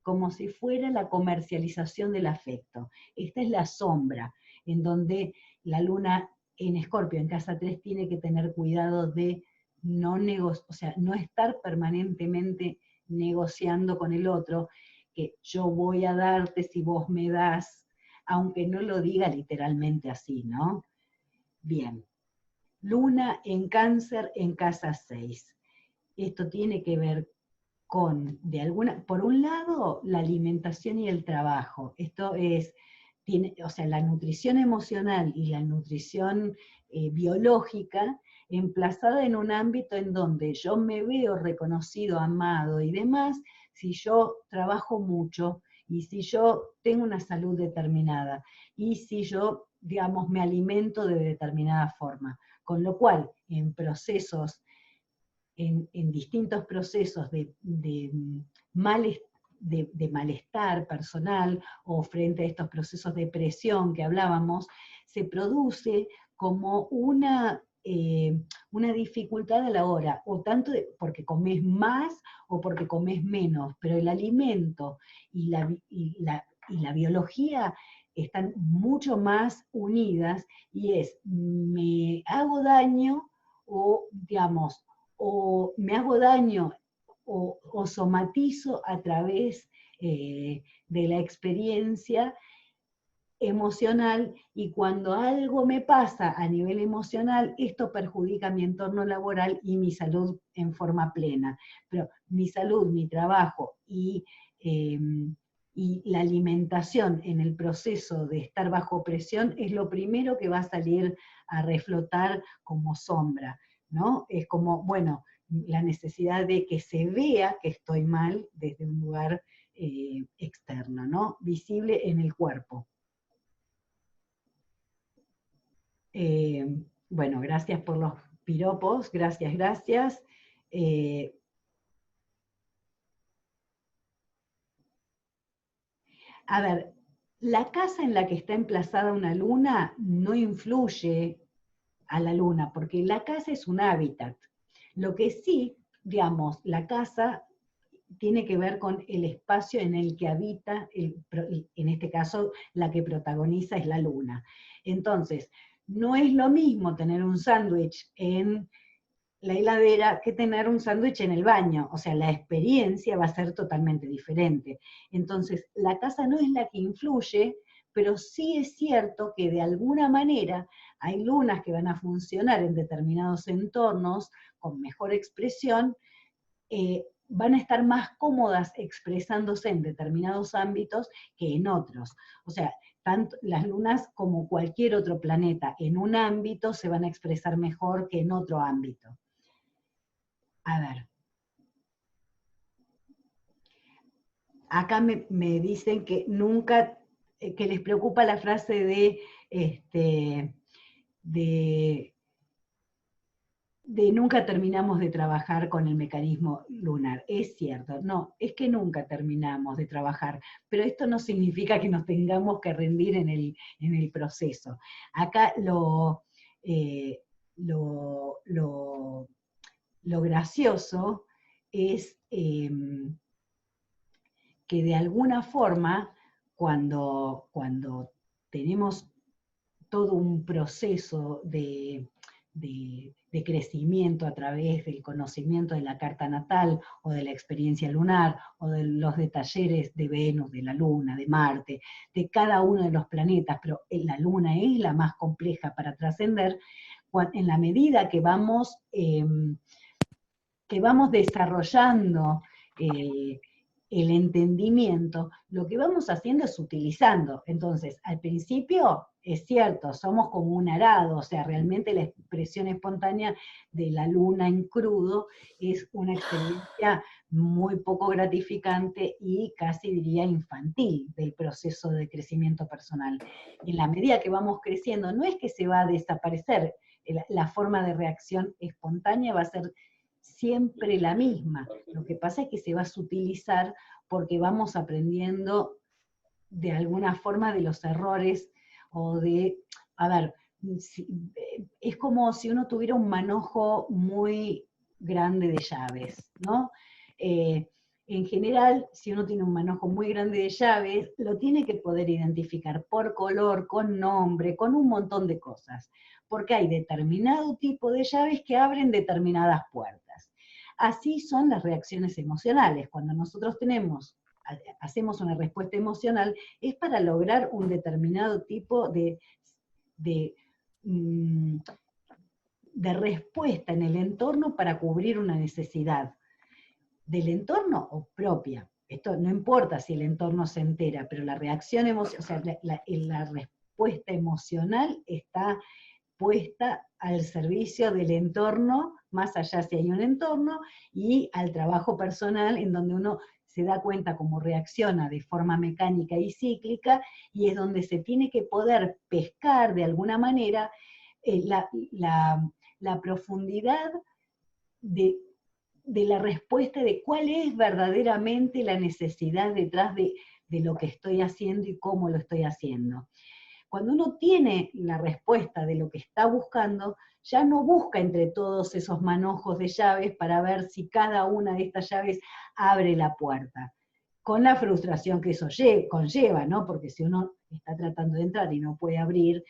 como si fuera la comercialización del afecto. Esta es la sombra, en donde la luna en Escorpio, en casa 3, tiene que tener cuidado de no o sea, no estar permanentemente negociando con el otro, que yo voy a darte si vos me das, aunque no lo diga literalmente así, ¿no? Bien. Luna en Cáncer en casa 6. Esto tiene que ver con, por un lado, la alimentación y el trabajo. Esto es, o sea, la nutrición emocional y la nutrición biológica, emplazada en un ámbito en donde yo me veo reconocido, amado y demás, si yo trabajo mucho y si yo tengo una salud determinada y si yo, digamos, me alimento de determinada forma. Con lo cual, en procesos, en distintos procesos de malestar personal o frente a estos procesos de presión que hablábamos, se produce como una dificultad a la hora, o tanto porque comes más o porque comes menos, pero el alimento y la biología están mucho más unidas, y es, me hago daño o, digamos, o me hago daño o somatizo a través de la experiencia emocional, y cuando algo me pasa a nivel emocional, esto perjudica mi entorno laboral y mi salud en forma plena. Pero mi salud, mi trabajo y la alimentación en el proceso de estar bajo presión es lo primero que va a salir a reflotar como sombra, ¿no? Es como, bueno, la necesidad de que se vea que estoy mal desde un lugar externo, ¿no? Visible en el cuerpo. Bueno, gracias por los piropos, gracias, gracias. A ver, la casa en la que está emplazada una luna no influye a la luna, porque la casa es un hábitat. Lo que sí, digamos, la casa tiene que ver con el espacio en el que habita, en este caso, la que protagoniza es la luna. Entonces, no es lo mismo tener un sándwich en la heladera que tener un sándwich en el baño. O sea, la experiencia va a ser totalmente diferente. Entonces, la casa no es la que influye, pero sí es cierto que de alguna manera hay lunas que van a funcionar en determinados entornos con mejor expresión, van a estar más cómodas expresándose en determinados ámbitos que en otros. O sea, tanto las lunas como cualquier otro planeta en un ámbito se van a expresar mejor que en otro ámbito. A ver. Acá me dicen que nunca, que les preocupa la frase de nunca terminamos de trabajar con el mecanismo lunar. Es cierto, no, es que nunca terminamos de trabajar, pero esto no significa que nos tengamos que rendir en el proceso. Acá lo gracioso es que de alguna forma, cuando tenemos todo un proceso de crecimiento a través del conocimiento de la carta natal, o de la experiencia lunar, o de los talleres de Venus, de la Luna, de Marte, de cada uno de los planetas, pero la Luna es la más compleja para trascender, en la medida que vamos desarrollando el entendimiento, lo que vamos haciendo es utilizando. Entonces, al principio es cierto, somos como un arado, o sea, realmente la expresión espontánea de la luna en crudo es una experiencia muy poco gratificante y casi diría infantil del proceso de crecimiento personal. En la medida que vamos creciendo, no es que se va a desaparecer, la forma de reacción espontánea va a ser siempre la misma. Lo que pasa es que se va a sutilizar porque vamos aprendiendo de alguna forma de los errores o de, a ver, es como si uno tuviera un manojo muy grande de llaves, ¿no? En general, si uno tiene un manojo muy grande de llaves, lo tiene que poder identificar por color, con nombre, con un montón de cosas, porque hay determinado tipo de llaves que abren determinadas puertas. Así son las reacciones emocionales. Cuando nosotros hacemos una respuesta emocional, es para lograr un determinado tipo de respuesta en el entorno para cubrir una necesidad del entorno o propia. Esto no importa si el entorno se entera, pero la reacción emocional, o sea, la respuesta emocional está puesta al servicio del entorno, más allá si hay un entorno, y al trabajo personal, en donde uno se da cuenta cómo reacciona de forma mecánica y cíclica, y es donde se tiene que poder pescar de alguna manera la profundidad de la respuesta de cuál es verdaderamente la necesidad detrás de lo que estoy haciendo y cómo lo estoy haciendo. Cuando uno tiene la respuesta de lo que está buscando, ya no busca entre todos esos manojos de llaves para ver si cada una de estas llaves abre la puerta, con la frustración que eso conlleva, ¿no? Porque si uno está tratando de entrar y no puede abrir,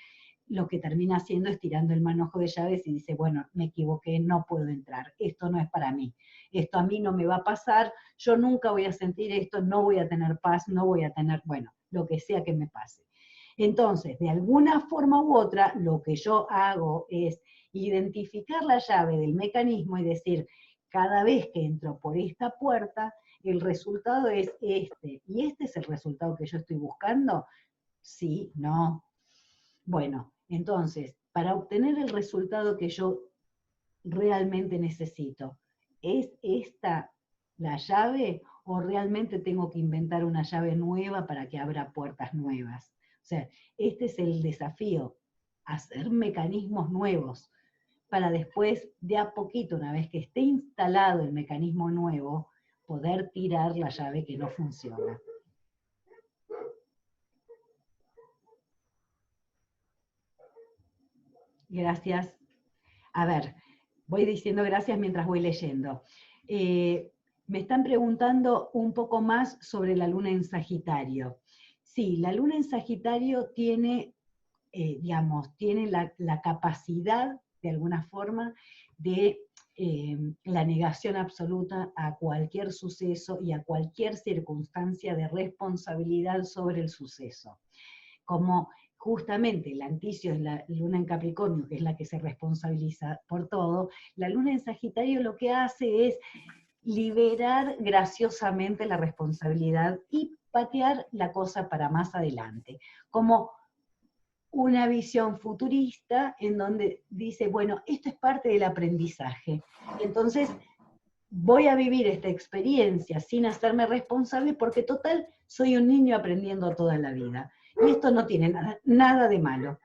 lo que termina haciendo es tirando el manojo de llaves y dice, bueno, me equivoqué, no puedo entrar, esto no es para mí, esto a mí no me va a pasar, yo nunca voy a sentir esto, no voy a tener paz, no voy a tener, bueno, lo que sea que me pase. Entonces, de alguna forma u otra, lo que yo hago es identificar la llave del mecanismo y decir, cada vez que entro por esta puerta, el resultado es este, y este es el resultado que yo estoy buscando, sí, no. Bueno, entonces, para obtener el resultado que yo realmente necesito, ¿es esta la llave o realmente tengo que inventar una llave nueva para que abra puertas nuevas? O sea, este es el desafío, hacer mecanismos nuevos para después, de a poquito, una vez que esté instalado el mecanismo nuevo, poder tirar la llave que no funciona. Gracias. A ver, voy diciendo gracias mientras voy leyendo. Me están preguntando un poco más sobre la luna en Sagitario. Sí, la luna en Sagitario tiene, tiene la capacidad, de alguna forma, de la negación absoluta a cualquier suceso y a cualquier circunstancia de responsabilidad sobre el suceso. Como justamente el anticio es la luna en Capricornio, que es la que se responsabiliza por todo, la luna en Sagitario lo que hace es liberar graciosamente la responsabilidad y patear la cosa para más adelante, como una visión futurista en donde dice, bueno, esto es parte del aprendizaje, entonces voy a vivir esta experiencia sin hacerme responsable porque total soy un niño aprendiendo toda la vida. Y esto no tiene nada de malo.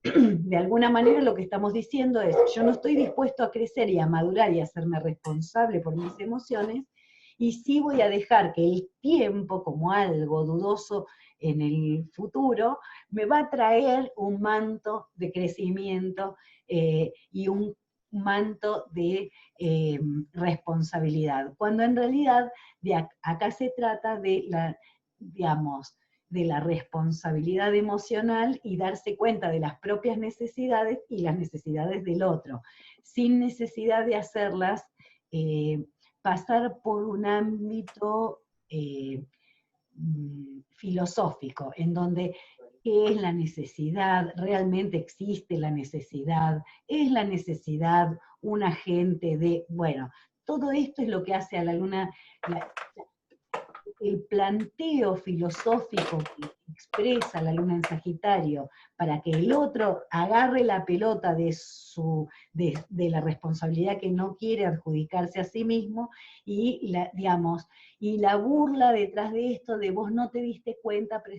De alguna manera lo que estamos diciendo es, yo no estoy dispuesto a crecer y a madurar y a hacerme responsable por mis emociones, y sí voy a dejar que el tiempo, como algo dudoso en el futuro, me va a traer un manto de crecimiento y un manto de responsabilidad, cuando en realidad acá se trata de de la responsabilidad emocional y darse cuenta de las propias necesidades y las necesidades del otro, sin necesidad de hacerlas pasar por un ámbito filosófico, en donde ¿qué es la necesidad? ¿Realmente existe la necesidad? ¿Es la necesidad un agente de...? Bueno, todo esto es lo que hace a la luna, el planteo filosófico expresa la luna en Sagitario para que el otro agarre la pelota de la responsabilidad que no quiere adjudicarse a sí mismo, y la burla detrás de esto de vos no te diste cuenta, pero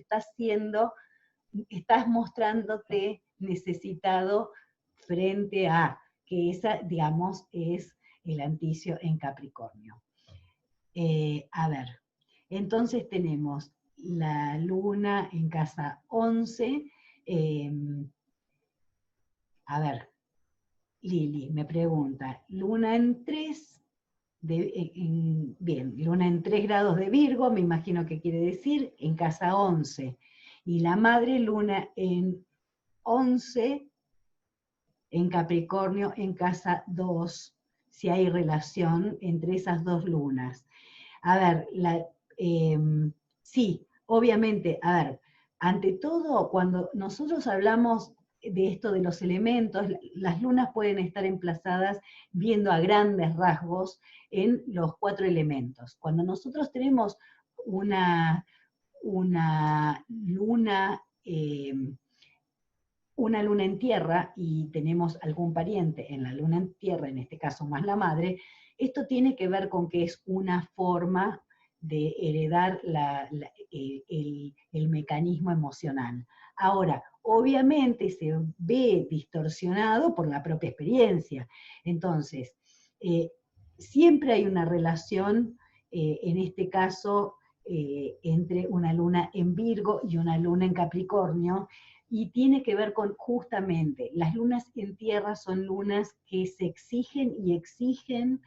estás mostrándote necesitado frente a, que esa, digamos, es el anticio en Capricornio. A ver, entonces tenemos la luna en casa 11, a ver, Lili me pregunta, luna en 3, bien, luna en 3 grados de Virgo, me imagino que quiere decir, en casa 11, y la madre luna en 11, en Capricornio, en casa 2, si hay relación entre esas dos lunas. A ver, sí, obviamente, a ver, ante todo, cuando nosotros hablamos de esto de los elementos, las lunas pueden estar emplazadas viendo a grandes rasgos en los 4 elementos. Cuando nosotros tenemos una luna en tierra y tenemos algún pariente en la luna en tierra, en este caso más la madre, esto tiene que ver con que es una forma de heredar el mecanismo emocional. Ahora, obviamente se ve distorsionado por la propia experiencia. Entonces, siempre hay una relación, en este caso, entre una luna en Virgo y una luna en Capricornio, y tiene que ver con justamente, las lunas en tierra son lunas que se exigen y exigen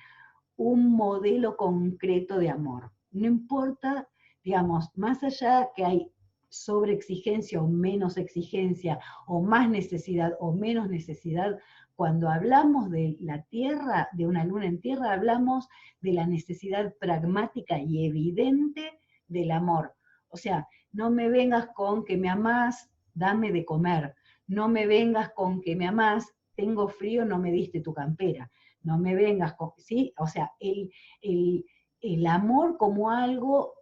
un modelo concreto de amor. No importa, digamos, más allá que hay sobreexigencia o menos exigencia, o más necesidad o menos necesidad, cuando hablamos de la tierra, de una luna en tierra, hablamos de la necesidad pragmática y evidente del amor. O sea, no me vengas con que me amás, dame de comer. No me vengas con que me amás, tengo frío, no me diste tu campera. No me vengas con, ¿sí? O sea, el amor como algo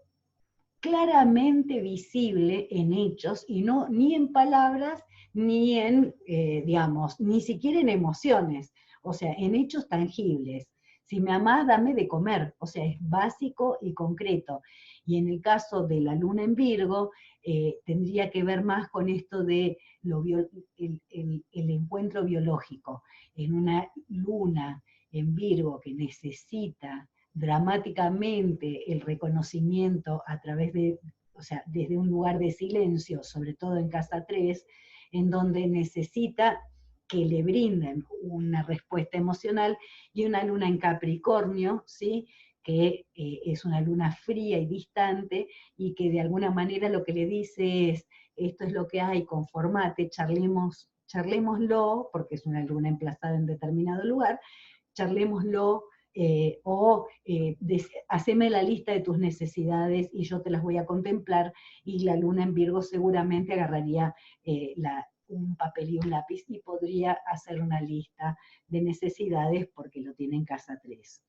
claramente visible en hechos, y no ni en palabras, ni en, digamos, ni siquiera en emociones, o sea, en hechos tangibles. Si me amás, dame de comer, o sea, es básico y concreto. Y en el caso de la luna en Virgo, tendría que ver más con esto de el encuentro biológico. En una luna en Virgo que necesita dramáticamente el reconocimiento a través de, o sea, desde un lugar de silencio, sobre todo en casa 3, en donde necesita que le brinden una respuesta emocional, y una luna en Capricornio, ¿sí? Que es una luna fría y distante, y que de alguna manera lo que le dice es, esto es lo que hay, conformate, charlémoslo, porque es una luna emplazada en determinado lugar, charlémoslo, haceme la lista de tus necesidades y yo te las voy a contemplar, y la luna en Virgo seguramente agarraría un papel y un lápiz y podría hacer una lista de necesidades porque lo tiene en casa 3.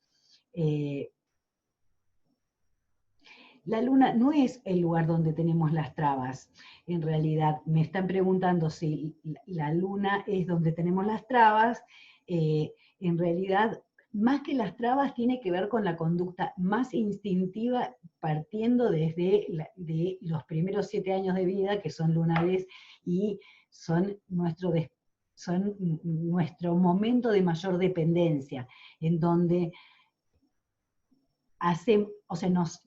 La luna no es el lugar donde tenemos las trabas. En realidad, me están preguntando si la luna es donde tenemos las trabas. En realidad, más que las trabas, tiene que ver con la conducta más instintiva, partiendo desde de los primeros 7 años de vida, que son lunares, y son nuestro momento de mayor dependencia, en donde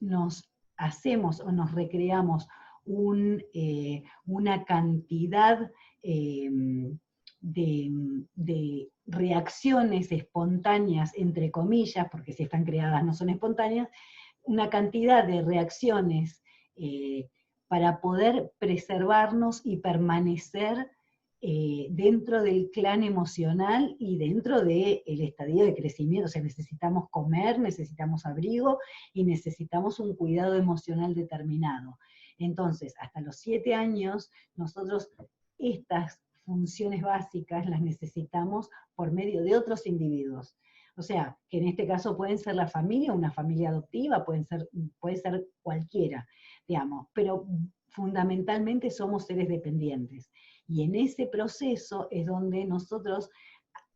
nos hacemos o nos recreamos una cantidad de reacciones espontáneas, entre comillas, porque si están creadas no son espontáneas, una cantidad de reacciones para poder preservarnos y permanecer dentro del clan emocional y dentro del estadio de crecimiento. O sea, necesitamos comer, necesitamos abrigo y necesitamos un cuidado emocional determinado. Entonces, hasta los 7 años, nosotros estas funciones básicas las necesitamos por medio de otros individuos. O sea, que en este caso pueden ser la familia, una familia adoptiva, puede ser cualquiera, digamos, pero fundamentalmente somos seres dependientes. Y en ese proceso es donde nosotros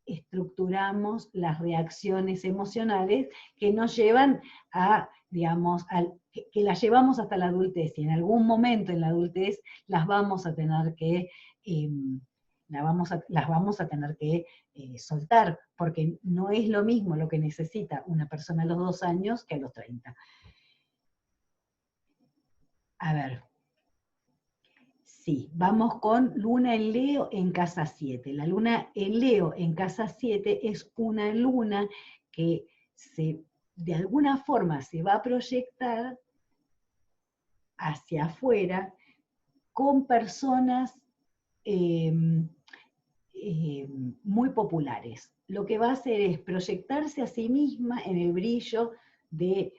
estructuramos las reacciones emocionales que nos llevan a, digamos, que las llevamos hasta la adultez, y en algún momento en la adultez las vamos a tener que, las vamos a tener que soltar, porque no es lo mismo lo que necesita una persona a los 2 años que a los 30. A ver. Sí, vamos con Luna en Leo en casa 7. La Luna en Leo en casa 7 es una luna que de alguna forma se va a proyectar hacia afuera con personas muy populares. Lo que va a hacer es proyectarse a sí misma en el brillo del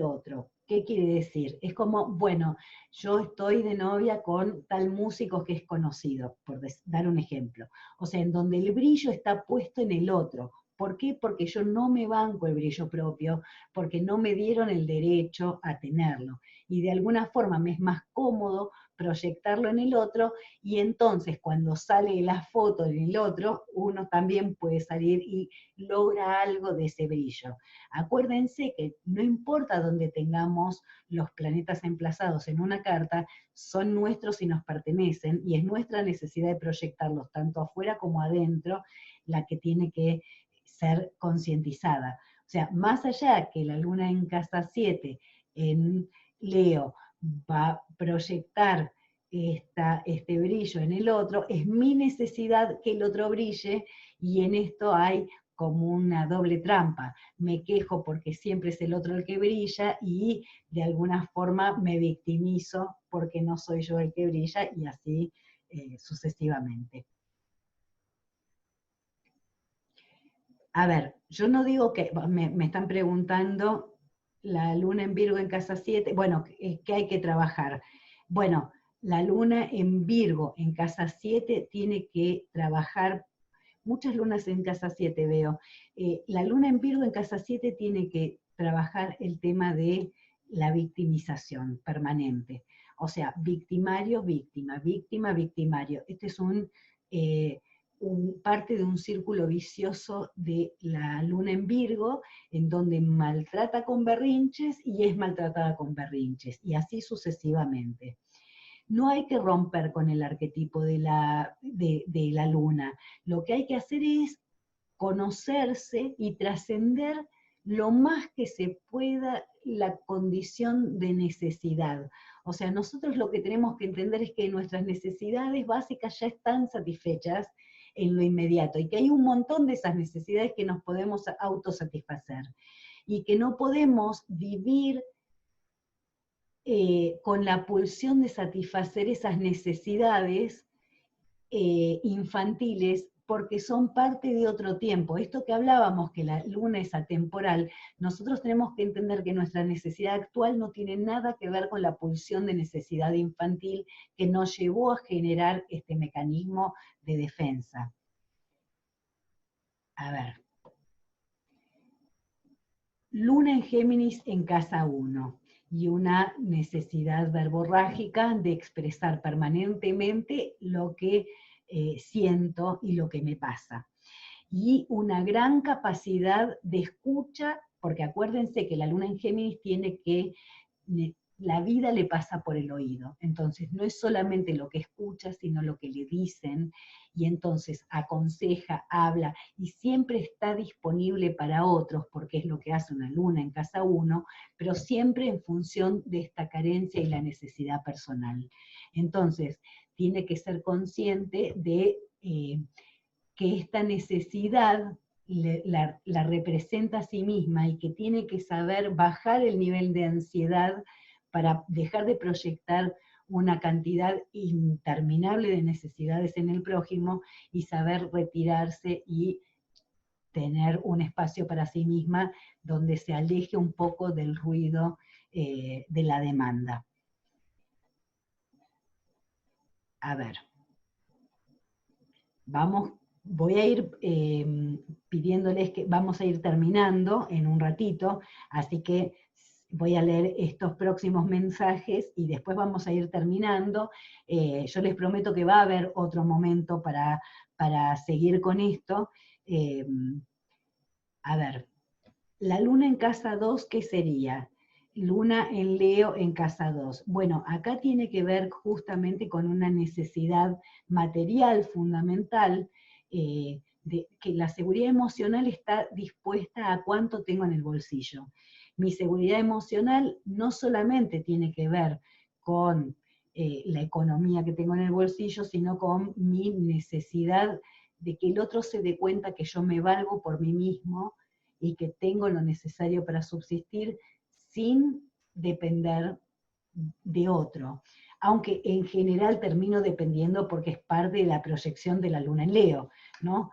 otro. ¿Qué quiere decir? Es como, bueno, yo estoy de novia con tal músico que es conocido, por dar un ejemplo. O sea, en donde el brillo está puesto en el otro. ¿Por qué? Porque yo no me banco el brillo propio, porque no me dieron el derecho a tenerlo. Y de alguna forma me es más cómodo proyectarlo en el otro, y entonces cuando sale la foto en el otro, uno también puede salir y logra algo de ese brillo. Acuérdense que no importa dónde tengamos los planetas emplazados en una carta, son nuestros y nos pertenecen, y es nuestra necesidad de proyectarlos tanto afuera como adentro la que tiene que ser concientizada. O sea, más allá que la luna en casa 7 en Leo va a proyectar este brillo en el otro, es mi necesidad que el otro brille, y en esto hay como una doble trampa. Me quejo porque siempre es el otro el que brilla, y de alguna forma me victimizo porque no soy yo el que brilla, y así sucesivamente. A ver, yo no digo que, me están preguntando, la luna en Virgo en casa 7, bueno, ¿qué hay que trabajar? Bueno, la luna en Virgo en casa 7 tiene que trabajar, muchas lunas en casa 7 veo, la luna en Virgo en casa 7 tiene que trabajar el tema de la victimización permanente. O sea, victimario, víctima, víctima, victimario. Este es parte de un círculo vicioso de la luna en Virgo, en donde maltrata con berrinches y es maltratada con berrinches, y así sucesivamente. No hay que romper con el arquetipo de la luna. Lo que hay que hacer es conocerse y trascender lo más que se pueda la condición de necesidad. O sea, nosotros lo que tenemos que entender es que nuestras necesidades básicas ya están satisfechas en lo inmediato, y que hay un montón de esas necesidades que nos podemos autosatisfacer, y que no podemos vivir con la pulsión de satisfacer esas necesidades infantiles, porque son parte de otro tiempo. Esto que hablábamos, que la luna es atemporal, nosotros tenemos que entender que nuestra necesidad actual no tiene nada que ver con la pulsión de necesidad infantil que nos llevó a generar este mecanismo de defensa. A ver. Luna en Géminis en casa 1, y una necesidad verborrágica de expresar permanentemente lo que siento y lo que me pasa. Y una gran capacidad de escucha, porque acuérdense que la luna en Géminis tiene que, la vida le pasa por el oído, entonces no es solamente lo que escucha, sino lo que le dicen, y entonces aconseja, habla, y siempre está disponible para otros, porque es lo que hace una luna en casa 1, pero siempre en función de esta carencia y la necesidad personal. Entonces, tiene que ser consciente de que esta necesidad la representa a sí misma, y que tiene que saber bajar el nivel de ansiedad para dejar de proyectar una cantidad interminable de necesidades en el prójimo, y saber retirarse y tener un espacio para sí misma donde se aleje un poco del ruido de la demanda. A ver, voy a ir pidiéndoles que vamos a ir terminando en un ratito, así que voy a leer estos próximos mensajes y después vamos a ir terminando. Yo les prometo que va a haber otro momento para seguir con esto. A ver, la luna en casa 2, ¿qué sería? Luna en Leo en casa 2. Bueno, acá tiene que ver justamente con una necesidad material fundamental, de que la seguridad emocional está dispuesta a cuánto tengo en el bolsillo. Mi seguridad emocional no solamente tiene que ver con la economía que tengo en el bolsillo, sino con mi necesidad de que el otro se dé cuenta que yo me valgo por mí mismo y que tengo lo necesario para subsistir sin depender de otro. Aunque en general termino dependiendo porque es parte de la proyección de la luna en Leo, ¿no?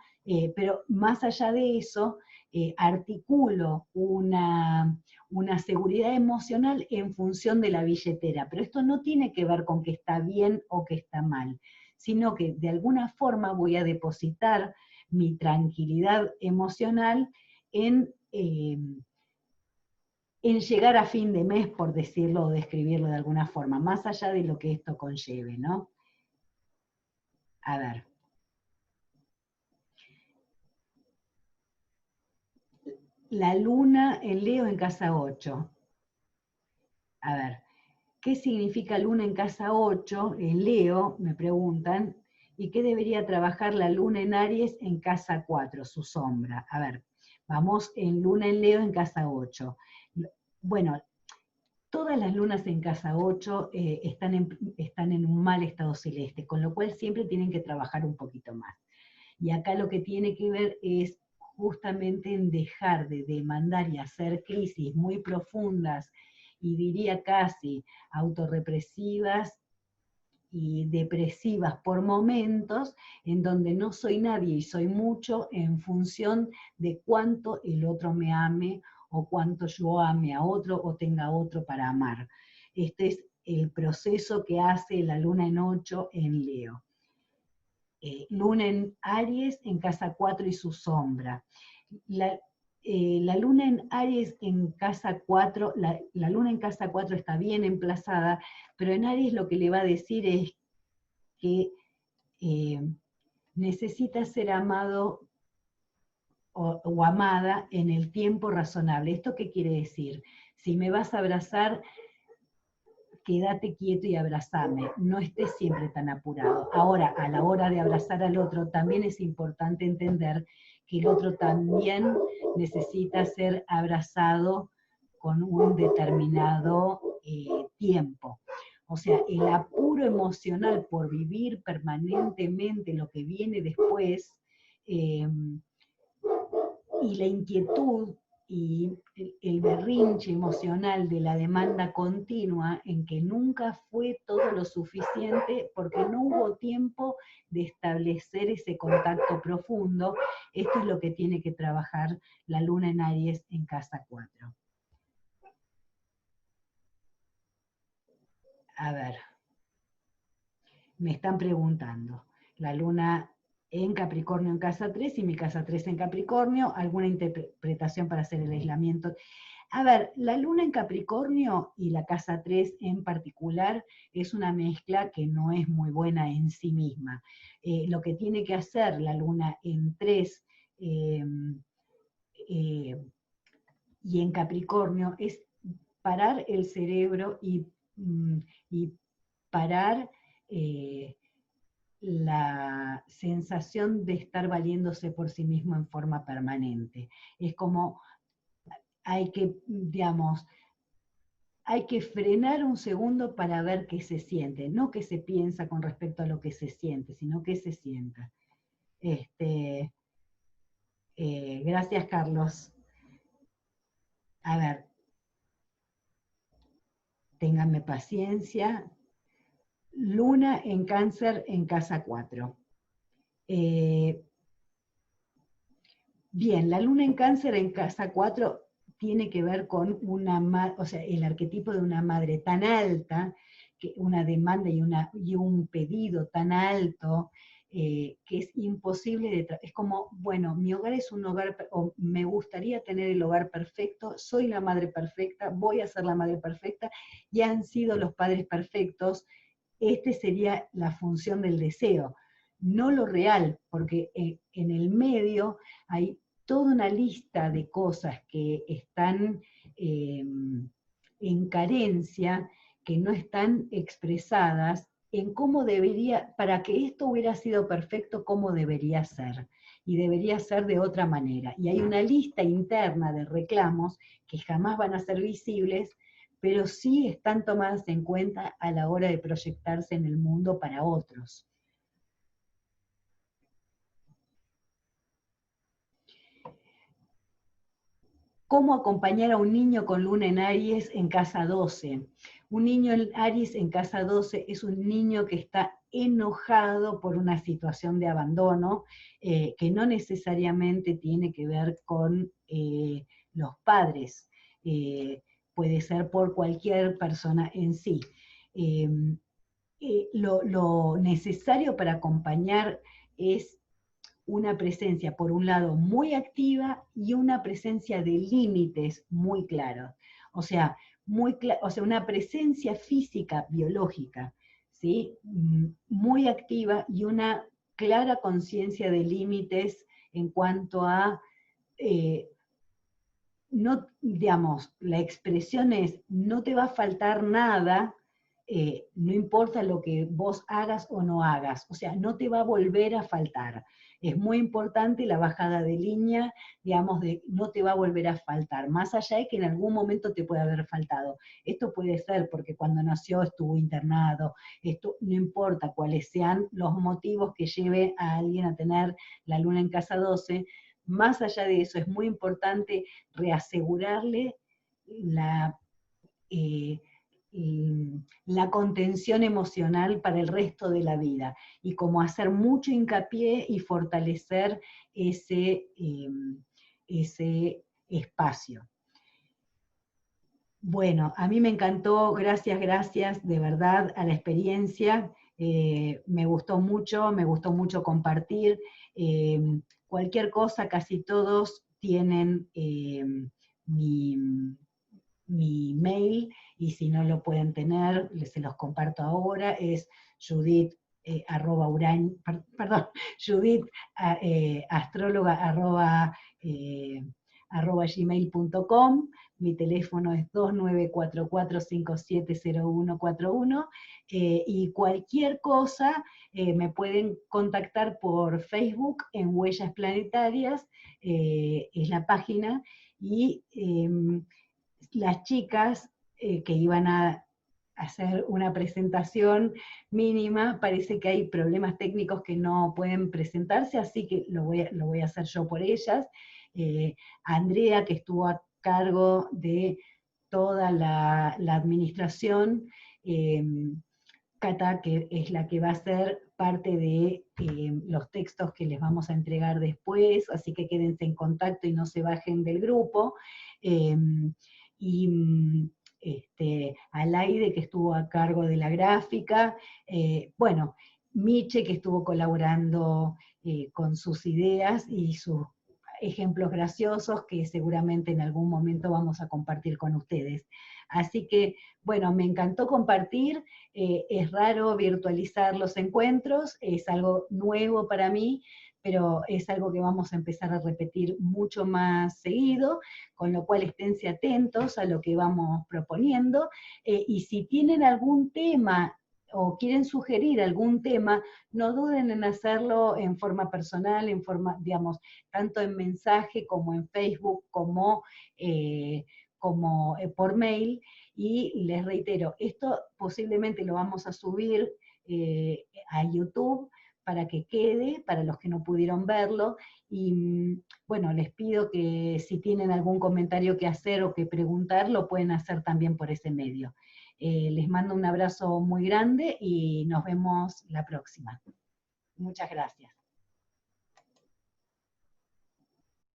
Pero más allá de eso, articulo una seguridad emocional en función de la billetera. Pero esto no tiene que ver con que está bien o que está mal, sino que de alguna forma voy a depositar mi tranquilidad emocional en llegar a fin de mes, por decirlo o describirlo de alguna forma, más allá de lo que esto conlleve, ¿no? A ver. La luna en Leo en casa 8. A ver, ¿qué significa luna en casa 8 en Leo? Me preguntan. ¿Y qué debería trabajar la luna en Aries en casa 4, su sombra? A ver, vamos en luna en Leo en casa 8. Bueno, todas las lunas en casa 8 están en un mal estado celeste, con lo cual siempre tienen que trabajar un poquito más. Y acá lo que tiene que ver es justamente en dejar de demandar y hacer crisis muy profundas, y diría casi autorrepresivas y depresivas por momentos, en donde no soy nadie y soy mucho en función de cuánto el otro me ame, o cuánto yo ame a otro o tenga otro para amar. Este es el proceso que hace la luna en 8 en Leo. Luna en Aries en casa 4 y su sombra. La luna en Aries en casa 4, la luna en casa 4 está bien emplazada, pero en Aries lo que le va a decir es que necesita ser amado o amada en el tiempo razonable. ¿Esto qué quiere decir? Si me vas a abrazar, quédate quieto y abrazame, no estés siempre tan apurado. Ahora, a la hora de abrazar al otro, también es importante entender que el otro también necesita ser abrazado con un determinado tiempo. O sea, el apuro emocional por vivir permanentemente lo que viene después, y la inquietud y el berrinche emocional de la demanda continua, en que nunca fue todo lo suficiente porque no hubo tiempo de establecer ese contacto profundo. Esto es lo que tiene que trabajar la luna en Aries en casa 4. A ver, me están preguntando, la luna en Capricornio en casa 3 y mi casa 3 en Capricornio, alguna interpretación para hacer el aislamiento. A ver, la luna en Capricornio y la casa 3 en particular es una mezcla que no es muy buena en sí misma. Lo que tiene que hacer la luna en 3 y en Capricornio es parar el cerebro y parar la sensación de estar valiéndose por sí mismo en forma permanente. Es como hay que, digamos, hay que frenar un segundo para ver qué se siente, no qué se piensa con respecto a lo que se siente, sino qué se sienta. Gracias, Carlos. A ver, ténganme paciencia. Luna en Cáncer en casa 4. Bien, la luna en Cáncer en casa 4 tiene que ver con o sea, el arquetipo de una madre tan alta, que una demanda y un pedido tan alto, que es imposible es como, bueno, mi hogar es un hogar, o me gustaría tener el hogar perfecto, soy la madre perfecta, voy a ser la madre perfecta, y han sido los padres perfectos. Este sería la función del deseo, no lo real, porque en el medio hay toda una lista de cosas que están en carencia, que no están expresadas en cómo debería, para que esto hubiera sido perfecto, cómo debería ser. Y debería ser de otra manera. Y hay una lista interna de reclamos que jamás van a ser visibles, pero sí están tomadas en cuenta a la hora de proyectarse en el mundo para otros. ¿Cómo acompañar a un niño con luna en Aries en casa 12? Un niño en Aries en casa 12 es un niño que está enojado por una situación de abandono, que no necesariamente tiene que ver con los padres, puede ser por cualquier persona en sí. Lo necesario para acompañar es una presencia, por un lado, muy activa y una presencia de límites muy claros. O sea, una presencia física, biológica, ¿sí? Muy activa y una clara conciencia de límites en cuanto a, no, digamos, la expresión es, no te va a faltar nada, no importa lo que vos hagas o no hagas, o sea, no te va a volver a faltar. Es muy importante la bajada de línea, digamos, de no te va a volver a faltar, más allá de que en algún momento te puede haber faltado. Esto puede ser porque cuando nació estuvo internado, esto no importa cuáles sean los motivos que lleve a alguien a tener la luna en casa 12, más allá de eso es muy importante reasegurarle la... la contención emocional para el resto de la vida, y como hacer mucho hincapié y fortalecer ese espacio. Bueno, a mí me encantó, gracias de verdad a la experiencia, me gustó mucho compartir. Cualquier cosa, casi todos tienen mi mail, y si no lo pueden tener, se los comparto ahora, es Judith, Judith, astróloga, @gmail.com. Mi teléfono es 2944570141, y cualquier cosa me pueden contactar por Facebook en Huellas Planetarias, es la página, y las chicas que iban a hacer una presentación mínima, parece que hay problemas técnicos que no pueden presentarse, así que lo voy a hacer yo por ellas. Andrea, que estuvo a cargo de toda la administración, Cata, que es la que va a ser parte de los textos que les vamos a entregar después, así que quédense en contacto y no se bajen del grupo. Y Alaide, que estuvo a cargo de la gráfica, bueno, Miche, que estuvo colaborando con sus ideas y sus ejemplos graciosos que seguramente en algún momento vamos a compartir con ustedes. Así que, bueno, me encantó compartir, es raro virtualizar los encuentros, es algo nuevo para mí, pero es algo que vamos a empezar a repetir mucho más seguido, con lo cual esténse atentos a lo que vamos proponiendo, y si tienen algún tema o quieren sugerir algún tema, no duden en hacerlo en forma personal, en forma, digamos, tanto en mensaje como en Facebook, como por mail, y les reitero, esto posiblemente lo vamos a subir a YouTube para que quede, para los que no pudieron verlo, y bueno, les pido que si tienen algún comentario que hacer o que preguntar, lo pueden hacer también por ese medio. Les mando un abrazo muy grande y nos vemos la próxima. Muchas gracias.